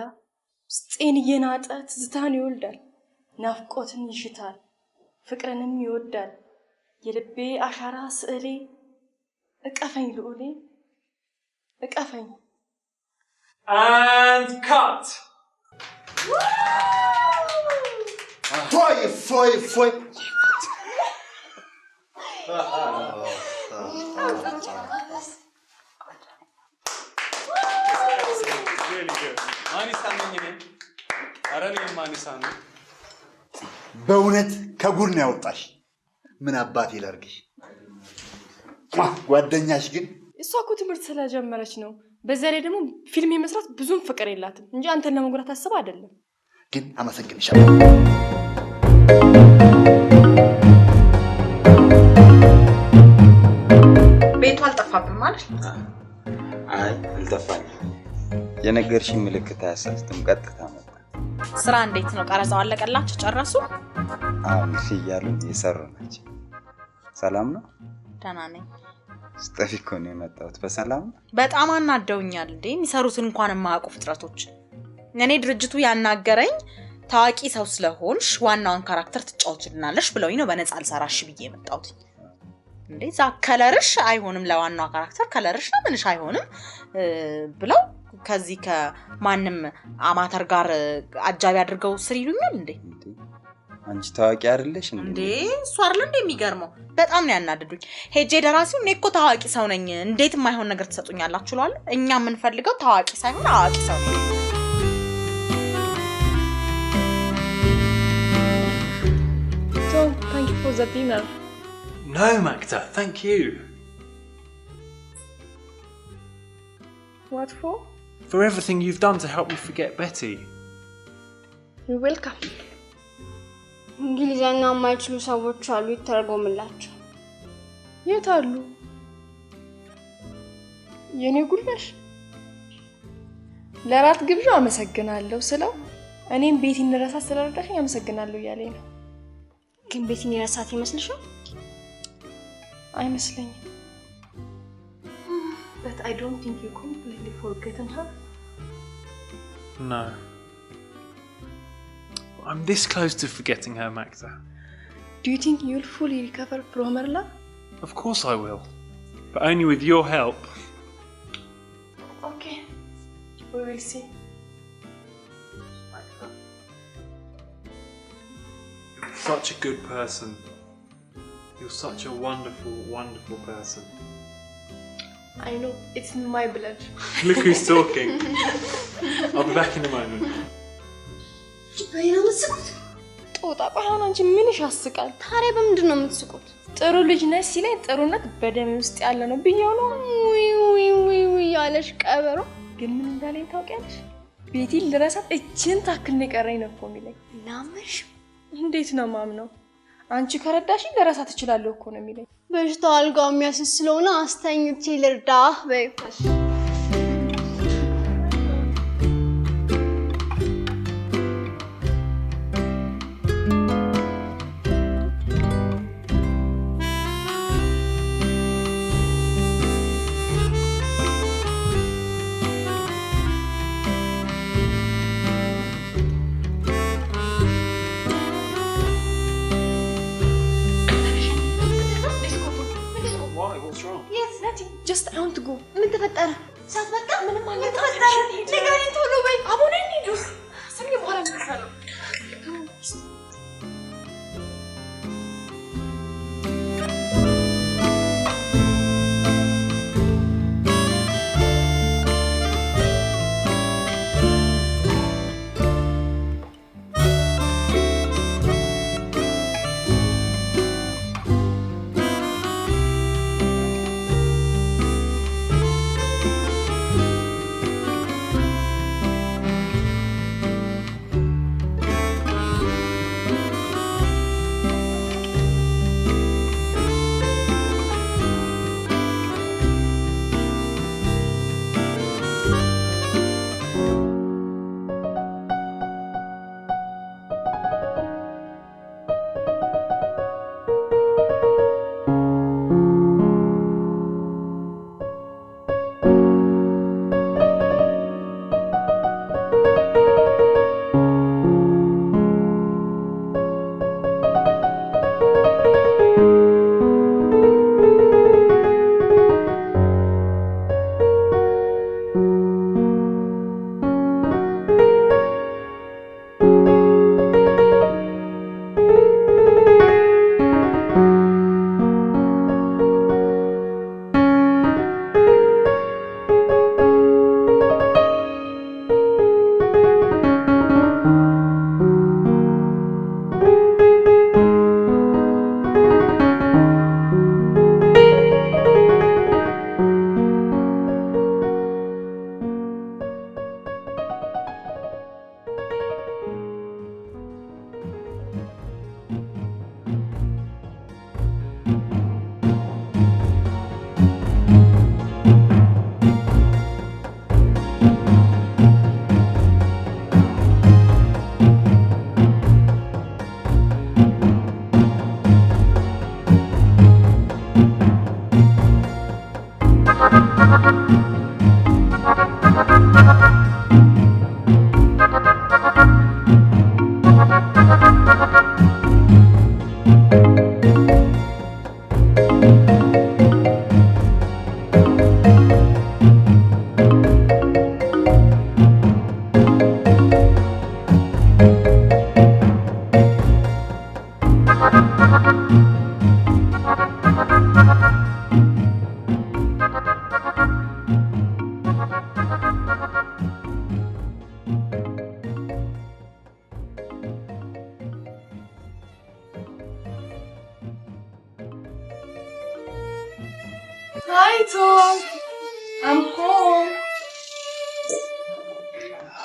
ውስጤን እየናጠ ትዝታን ይወልዳል፣ ናፍቆትን ይሽታል፣ ፍቅርንም ይወዳል። የልቤ አሻራ ስዕሌ እቀፈኝ ልዑሌ እቀፈኝ። And cut! Foi. Really good. በእውነት ከጉር ነው ያወጣሽ። ምን አባቴ ላርግሽ? ጓደኛሽ ግን እሷ እኮ ትምህርት ስለጀመረች ነው። በዛ ላይ ደግሞ ፊልም የመስራት ብዙም ፍቅር የላትም እንጂ አንተን ለመጉዳት አስባ አይደለም። ግን አመሰግንሻለሁ። ቤቱ አልጠፋብም ማለት ነው? አይ አልጠፋኝም። የነገርሽኝ ምልክት አያሳስትም፣ ቀጥታ መጣ። ስራ እንዴት ነው? ቀረጻው አለቀላችሁ? ጨረሱ? አሁን እያሉ እየሰሩ ናቸው። ሰላም ነው? ደህና ነኝ። ስጠፊ እኮ ነው የመጣሁት። በሰላም በጣም አናደውኛል እንዴ የሚሰሩትን እንኳን የማያውቁ ፍጥረቶች። እኔ ድርጅቱ ያናገረኝ ታዋቂ ሰው ስለሆንሽ ዋናውን ካራክተር ትጫወችልናለሽ ብለውኝ ነው በነፃ አልሰራሽ ብዬ የመጣሁት። እንዴ ዛ ከለርሽ አይሆንም፣ ለዋናው ካራክተር ከለርሽ ነው ምንሽ አይሆንም ብለው ከዚህ ከማንም አማተር ጋር አጃቢ አድርገው ስር ይሉኛል እንዴ? አንቺ ታዋቂ አይደለሽ እንዴ? እሱ አይደል እንዴ የሚገርመው? በጣም ነው ያናደዱኝ። ሄጄ ደራሲው እኔ እኮ ታዋቂ ሰው ነኝ እንዴት የማይሆን ነገር ትሰጡኛላችሁ እላለሁ። እኛ የምንፈልገው ታዋቂ ሳይሆን አዋቂ ሰው ነው። So, thank you for the dinner. No, Magda, thank you. What for? For everything you've done to help me forget Betty. You're welcome. እንግሊዘኛ የማይችሉ ሰዎች አሉ ይተረጎምላቸው። የት አሉ? የኔ ጉልበሽ ለራት ግብዣ አመሰግናለሁ ስለው እኔም ቤቲን ረሳ ስለረዳሽኝ አመሰግናለሁ እያለኝ ነው። ግን ቤቲን ረሳት ይመስልሻል? አይመስለኝም. But I don't think you completely forgotten her. No. I'm this close to forgetting her, Magda. Do you think you'll fully recover from her love? Of course I will. But only with your help. Okay. We will see. Magda. You're such a good person. You're such a wonderful, wonderful person. I know. It's in my blood. Look who's talking. I'll be back in a moment. በይና መስቁት ጦጣ ቆሃና እንጂ ምንሽ ያስቃል? ታዲያ በምንድን ነው የምትስቁት? ጥሩ ልጅ ነሽ ሲለኝ ጥሩነት በደም ውስጥ ያለ ነው ብዬው ነው። ውይ ያለሽ ቀበሮ ግን ምን እንዳለኝ ታውቂያለሽ? ቤቲን ልረሳት እችን ታክል ነው የቀረኝ ነው እኮ የሚለኝ። ናምሽ እንዴት ነው ማምነው? አንቺ ከረዳሽ ልረሳት እችላለሁ እኮ ነው የሚለኝ። በሽታው አልጋው የሚያስስ ስለሆነ አስተኝቼ ልርዳህ በይፈሽ። Just I want to go. ምን ተፈጠረ? ሳትመጣ ምንም አልተፈጠረ። ንገሪኝ ቶሎ በይ። አሁን እንሂድ። ስሚ በኋላ እንሰራለን።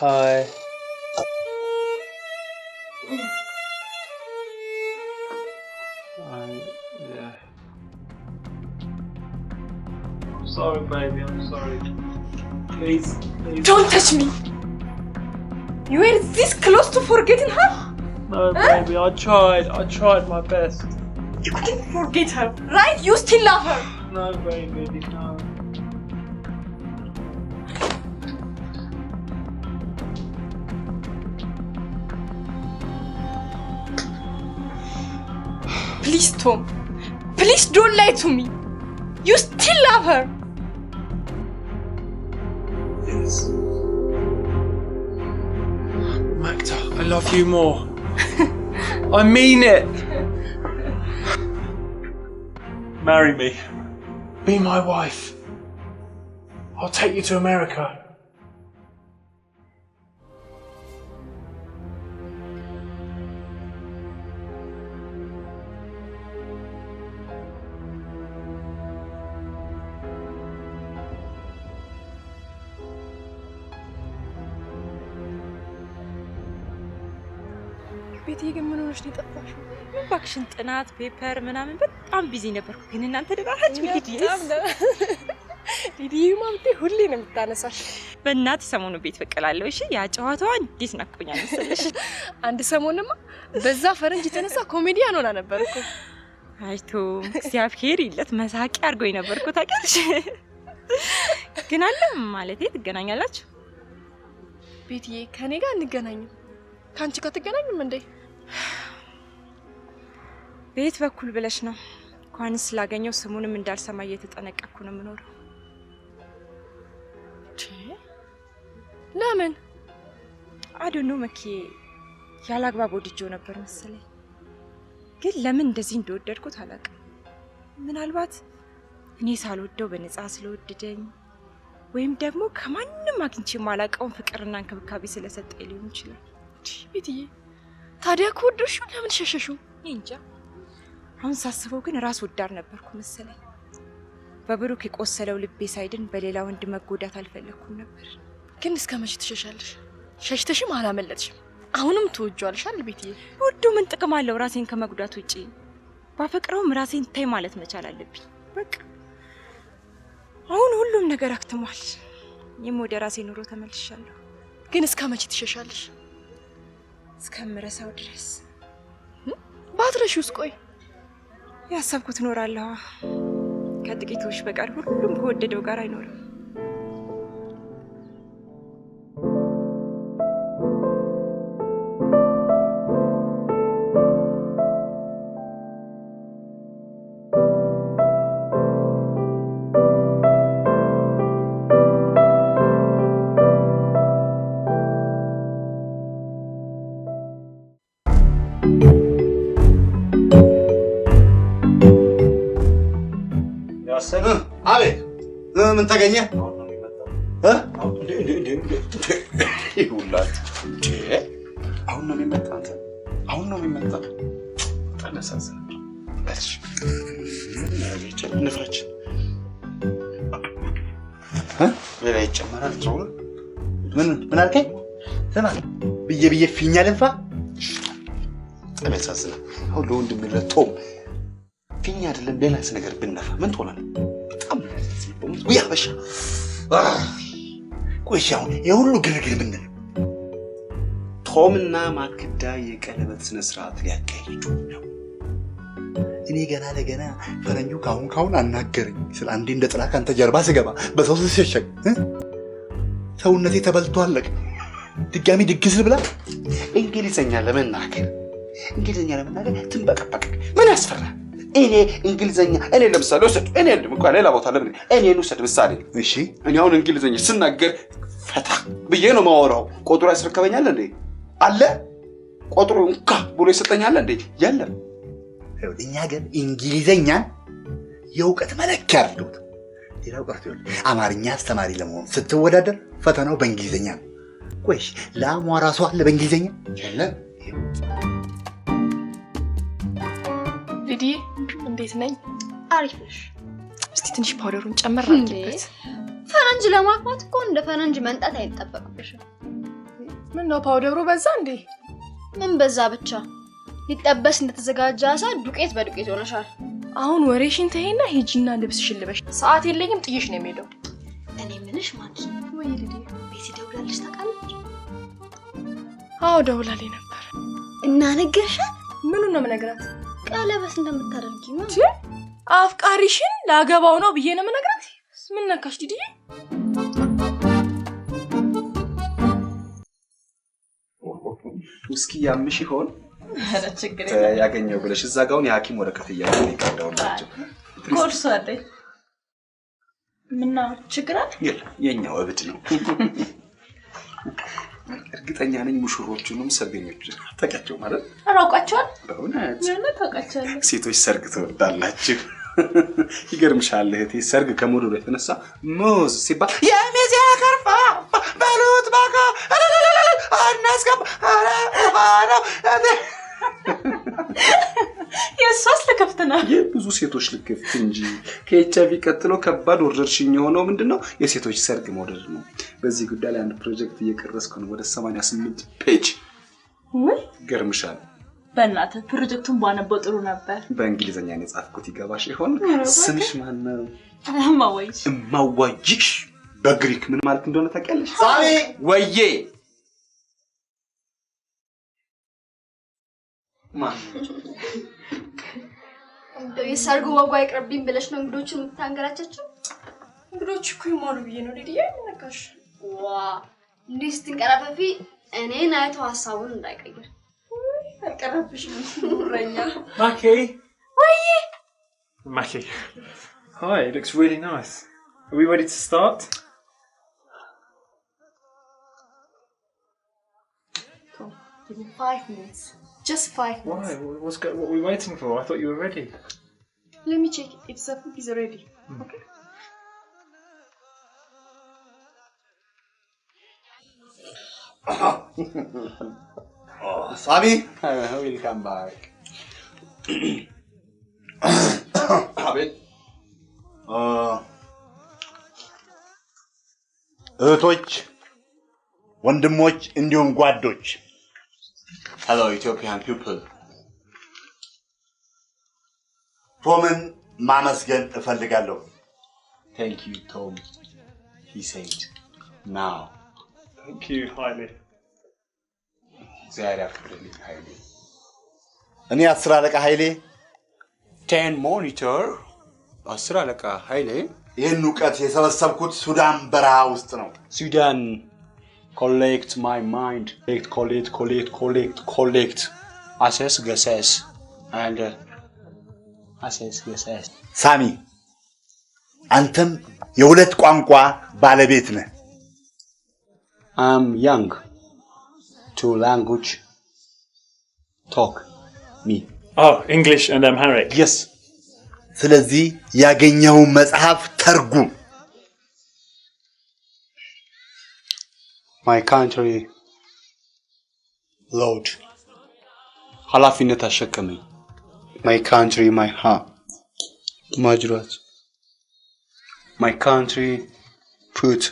Hi. Yeah. I'm sorry, baby. I'm sorry. Please. Don't touch me. You were this close to forgetting her? No, baby. I tried my best. You couldn't forget her, right? You still love her. No, baby. No. Please, Tom. Please don't lie to me. You still love her. Yes. Magda, I love you more. I mean it. Marry me. Be my wife. I'll take you to America. ቤትዬ ግን ምን ሆነሽ ነው የጠፋሽው? እባክሽን ጥናት ፔፐር ምናምን በጣም ቢዚ ነበርኩ። ግን እናንተ ደራራችሁ ሊዲዬ ማምጤ ሁሌ ነው የምታነሳሽ። በእናት ሰሞኑ ቤት በቀላለሁ። እሺ ያ ጨዋታዋ እንዴት ናፍቆኛል መሰለሽ። አንድ ሰሞንማ በዛ ፈረንጅ የተነሳ ኮሜዲያን ሆና ነበር እኮ። አይቶ እግዚአብሔር ይለት መሳቂያ አድርጎኝ ነበርኩ ታውቂያለሽ። ግን አለ ማለቴ ትገናኛላችሁ? ቤትዬ ከኔ ጋር እንገናኝም ካንቺ ጋር ትገናኝም እንዴ? ቤት በኩል ብለሽ ነው። እንኳንስ ስላገኘው ስሙንም እንዳልሰማ እየተጠነቀቅኩ ነው የምኖረው። ለምን? አዶኖ መኪ ያላግባብ ወድጄው ነበር መሰለኝ። ግን ለምን እንደዚህ እንደወደድኩት አላውቅም። ምናልባት እኔ ሳልወደው በነፃ ስለወደደኝ ወይም ደግሞ ከማንም አግኝቼ የማላውቀውን ፍቅርና እንክብካቤ ስለሰጠኝ ሊሆን ይችላል። ቤትዬ ታዲያ ከወደድሽው ለምን ሸሸሽው? እንጃ። አሁን ሳስበው ግን ራስ ወዳድ ነበርኩ መሰለኝ። በብሩክ የቆሰለው ልቤ ሳይድን በሌላ ወንድ መጎዳት አልፈለኩም ነበር። ግን እስከ መቼ ትሸሻለሽ? ሸሽተሽም አላመለጥሽም። አሁንም ትወጂዋለሽ አይደል ቤትዬ? ወዶ ምን ጥቅም አለው ራሴን ከመጉዳት ውጪ? ባፈቅረውም ራሴን ተይ ማለት መቻል አለብኝ። በቃ አሁን ሁሉም ነገር አክትሟል። እኔም ወደ ራሴ ኑሮ ተመልሻለሁ። ግን እስከ መቼ ትሸሻለሽ? እስከምረሳው ድረስ። ባትረሺውስ? ቆይ ያሰብኩት እኖራለሁ። ከጥቂቶች በቀር ሁሉም ከወደደው ጋር አይኖርም። አቤት ምን ተገኘ? ይሁላት አሁን ነው የሚመጣ። አሁን ነው የሚመጣ። ተነሳሳ እሺ ንፋች ሌላ ይጨመራል። ጾም ምን አልከኝ? ስማ ብዬ ፊኛ ልንፋ። ተነሳሳ አሁን ለወንድም ለቶም ፊኛ አይደለም ሌላስ ነገር ብነፋ ምን ትሆናለህ? በጣም ወይ አበሻ ቆይ አሁን የሁሉ ግርግር ምንድን ነው? ቶምና ማክዳ የቀለበት ስነ ስርዓት ሊያካሂዱ ነው። እኔ ገና ለገና ፈረንጁ ካሁን አናገረኝ ስለ አንዴ እንደ ጥላ ካንተ ጀርባ ስገባ በሰው ሲሸሸግ ሰውነቴ ተበልቶ አለቀ። ድጋሚ ድግስ ብላ እንግሊዘኛ ለመናገር ትንበቀበቅ ምን ያስፈራ? እኔ እንግሊዘኛ እኔ ለምሳሌ ወሰድ እኔ እንኳን ሌላ ቦታ ለምን እኔን ወሰድ ምሳሌ። እሺ እኔ አሁን እንግሊዘኛ ስናገር ፈታ ብዬ ነው ማወራው። ቆጥሮ ያስረከበኛል እንዴ? አለ ቆጥሮ እንካ ብሎ ይሰጠኛል እንዴ? የለም። እኛ ግን እንግሊዘኛን የእውቀት መለኪያ አድርገውት ሌላው ቀርቶ አማርኛ አስተማሪ ለመሆን ስትወዳደር ፈተናው በእንግሊዘኛ ነው። ቆይ ለአሟ ራሷ አለ በእንግሊዘኛ የለም። ሊዲዬ እንዴት ነኝ? አሪፍ ነሽ? እስቲ ትንሽ ፓውደሩን ጨመር አድርጊበት። ፈረንጅ ለማግባት እኮ እንደ ፈረንጅ መንጣት አይጠበቅብሽም። ምን ነው ፓውደሩ በዛ እንዴ? ምን በዛ ብቻ ሊጠበስ እንደተዘጋጀ አሳ ዱቄት በዱቄት ሆነሻል። አሁን ወሬሽን ተይና ሂጂና ልብስሽን ልበሽ። ሰዓት የለኝም ጥዬሽ ነው የምሄደው። እኔ ምንሽ ማለት ወይ ልዴ ቤቲ ደውላለች ታውቃለች? አዎ ደውላልኝ ነበር። እና ነገርሻት? ምኑን ነው የምነግራት? ቀለበት እንደምታደርጊ ነው። አፍቃሪሽን ላገባው ነው ብዬ ነው የምነግራት። ምን ነካሽ ዲዲዬ? ውስኪ ያምሽ ይሆን? ኧረ ችግር የለም ያገኘው ብለሽ እዛ ጋውን የሐኪም ወረቀት እያለ ይቀዳውላችሁ። ኮርስ አይደል? ምነው ችግር አለ? የለም የኛው እብድ ነው። እርግጠኛ ነኝ ሙሽሮቹንም ሰርገኞች ታውቂያቸው ማለት? አራውቃቸዋል። በእውነት ታውቃቸዋለህ? ሴቶች ሰርግ ትወዳላችሁ። ይገርምሻል እህቴ፣ ሰርግ ከመውደዱ የተነሳ ሙዝ ሲባል የሚዜ ከርፋ በሉት ባካ አናስገባ የሷስ ልከፍት ነው። የብዙ ሴቶች ልክፍት እንጂ ከኤችአይቪ ቀጥሎ ከባድ ወረርሽኝ የሆነው ምንድነው? የሴቶች ሰርግ መውደድ ነው። በዚህ ጉዳይ ላይ አንድ ፕሮጀክት እየቀረስኩ ነው። ወደ 88 ፔጅ። ወይ ገርምሻል። በእናትህ ፕሮጀክቱን ባነበው ጥሩ ነበር። በእንግሊዘኛ ነው የጻፍኩት። ይገባሽ ይሆን? ስምሽ ማን ነው? እማዋይሽ በግሪክ ምን ማለት እንደሆነ ታውቂያለሽ? ሳሚ ወዬ እንደው የሰርጉ ወጓ ይቅርብኝ ብለሽ ነው እንግዶቹን የምታንገራቻቸው? እንግዶቹ እኮ ይማሉ ብዬ ነው ዲዲዬ። ምን ነካሽ? ዋ እንዴ ስትንቀራፈፊ እኔን አይቶ ሐሳቡን እንዳይቀይር። አልቀረብሽም ጉረኛ። ማኪ ወዬ Mackie. Hi, it looks really nice. Are we ready to start? Tom, give me 5 minutes. Just 5 minutes. Why? What are we waiting for? I thought you were ready. Let me check if the food is ready. Okay. Sami, welcome back. አቤት። እህቶች፣ ወንድሞች እንዲሁም ጓዶች Hello Ethiopian people. ቶምን ማመስገን እፈልጋለሁ። Thank you Tom. He said now. Thank you, Haile. ዛሬ አፍቅርልኝ ኃይሌ። እኔ 10 አለቃ ኃይሌ 10 ሞኒተር 10 አለቃ ኃይሌ ይህን ዕውቀት የሰበሰብኩት ሱዳን በረሃ ውስጥ ነው። ሱዳን collect my mind, collect, assess, gessess, and assess, gessess. ሳሚ አንተም የሁለት ቋንቋ ባለቤት ነህ። I'm young to language talk me. Oh, English and Amharic. Yes. ስለዚህ ያገኘው መጽሐፍ ተርጉም። My country Lord ኃላፊነት አሸከመኝ። My country my heart ማጅራት My country put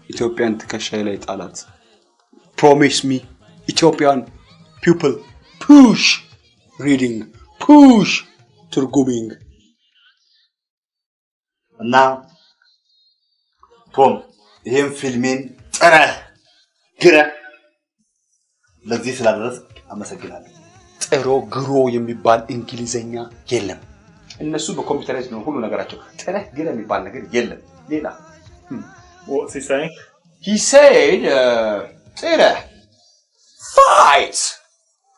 ኢትዮጵያን ትከሻዬ ላይ ጣላት። Promise me Ethiopian people push reading push ትርጉሚንግ እና ቶም ይሄን ፊልሜን ጥረህ ግረህ ለዚህ ስላደረስክ አመሰግናለሁ። ጥሮ ግሮ የሚባል እንግሊዘኛ የለም። እነሱ በኮምፒውተራይዝ ነው ሁሉ ነገራቸው። ጥረህ ግረ የሚባል ነገር የለም። ሌላ What's he saying? He said ጥረህ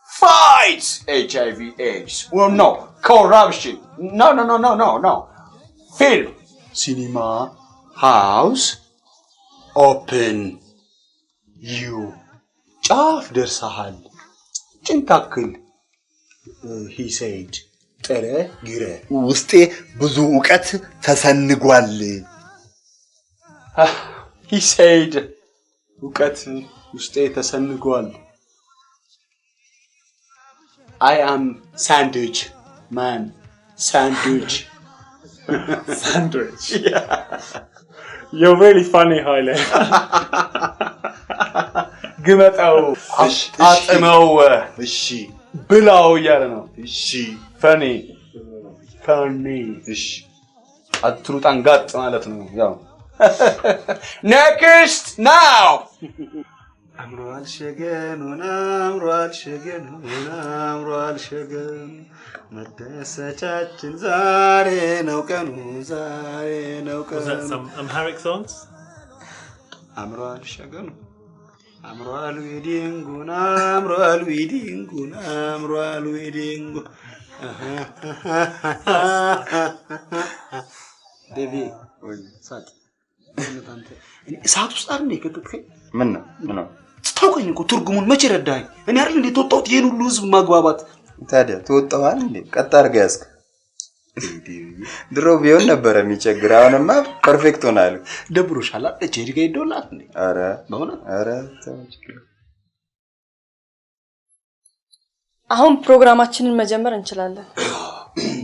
fight HIV AIDS. Well no, corruption. No. Film, cinema, house, open. You ጫፍ ደርሰሃል። ጭንታክል he said ጥረ ግረ ውስጤ ብዙ ዕውቀት ተሰንጓል። he said ዕውቀት ውስጤ ተሰንጓል። I am sandwich man. Sandwich. Sandwich. Yeah. You're really funny, Haile. ግመጣው አጥመው እሺ ብላው እያለ ነው። እሺ ፈኒ እሺ አትሩጣን ጋጥ ማለት ነው። ያው next now አምሯል ሸገኑን አምሯል ሸገኑን አምሯል ሸገኑ መደሰቻችን ዛሬ ነው ቀኑ ዛሬ ነው ቀኑ Was that some Amharic songs? አምሯል ሸገኑ አምሯል ዊዲንጉን አምሯል ዊዲንጉን አምሯል ዊዲንጉ ዴቪ ወይ ሳት እንታንተ እሳት ውስጥ አይደል የከተትከኝ? ምን ነው ታውቀኝ እኮ ትርጉሙን መቼ ረዳኸኝ? እኔ አይደል እንዴ ተወጣሁት ይሄን ሁሉ ህዝብ ማግባባት። ታዲያ ተወጣዋል እንዴ? ቀጥ አድርገህ ያዝክ። ድሮ ቢሆን ነበር የሚቸግር። አሁንማ ፐርፌክት ሆናል። ደብሮሻል አይደል? ጄሪ ጋር ይደውላት እንዴ? አረ በእውነት አረ ተመችክ። አሁን ፕሮግራማችንን መጀመር እንችላለን።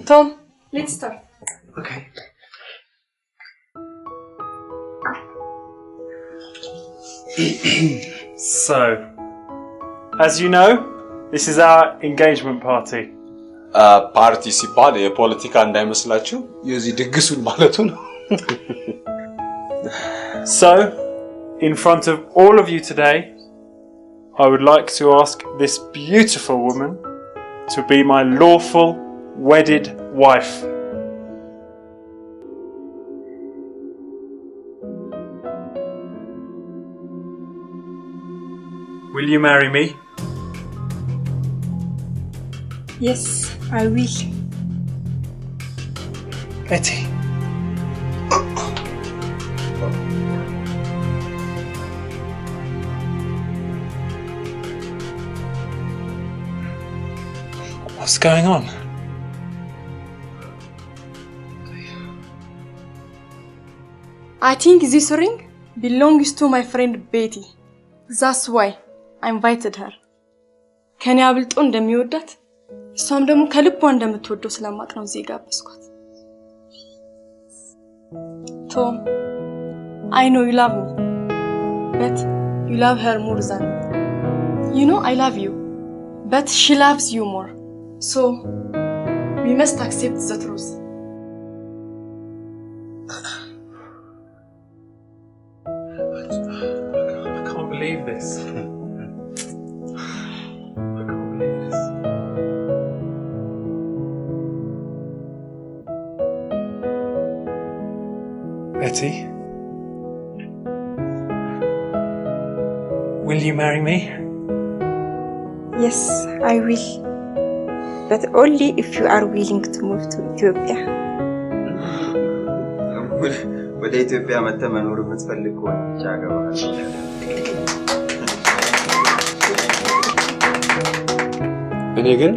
ቶም ሌትስ ስታርት። ኦኬ So, as you know, this is our engagement party. ፓርቲ ሲባል የፖለቲካ እንዳይመስላችሁ የዚህ ድግሱን ማለቱ ነው። So, in front of all of you today, I would like to ask this beautiful woman to be my lawful wedded wife. Will you marry me? Yes, I will. Betty. What's going on? I think this ring belongs to my friend Betty. That's why I invited her. ከኔ አብልጦ እንደሚወዳት እሷም ደግሞ ከልቧ እንደምትወደው ስለማቅ ነው እዚህ ጋብስኳት። Tom, I know you love me, but you love her more than me. You know I love you, but she loves you more. So, we must accept the truth. I can't believe this. Betty, will you marry me? Yes, I will. But only if you are willing to move to Ethiopia. ወደ ኢትዮጵያ መተህ መኖር የምትፈልግ ከሆነ ብቻ አገባለሁ። እኔ ግን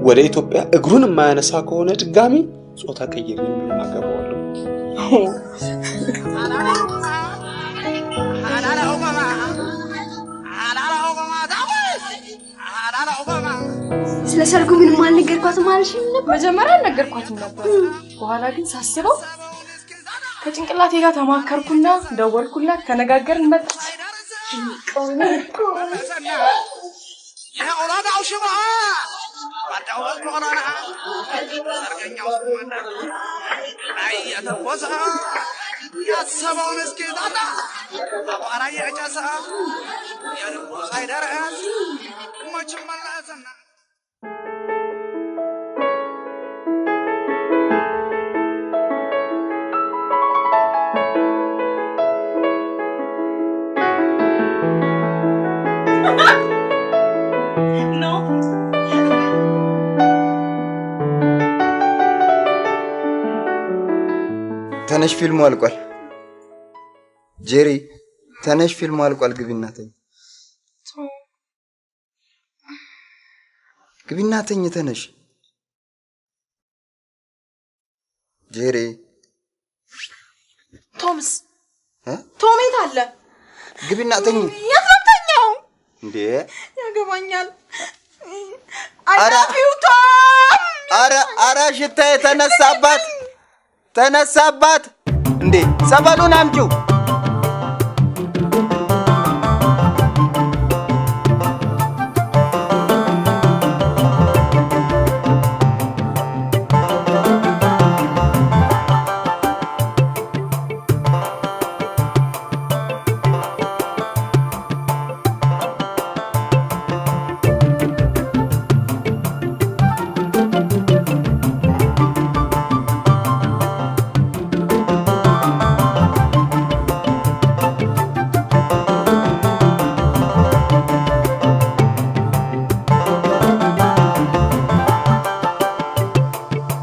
ወደ ኢትዮጵያ እግሩን የማያነሳ ከሆነ ድጋሚ ጾታ ቀይሬ አገባዋለሁ። ስለ ሰርጉ ምንም አልነገርኳትም አልሽኝ ነበር? መጀመሪያ አልነገርኳትም ነበር። በኋላ ግን ሳስበው ከጭንቅላቴ ጋር ተማከርኩና ደወልኩላት፣ ተነጋገርን፣ መጣች። ተነሽ ፊልሙ አልቋል። ጄሪ ተነሽ ፊልሙ አልቋል። ግቢና ተኝ። ግቢና ተኝ ተነሽ። ጄሪ ቶምስ ቶሜት አለ። ግቢና ተኝ። ያስረተኛው እንዴ ያገባኛል። አራፊው ቶም አራ ሽታዬ ተነሳባት እንዴ! ጸበሉን አምጪው።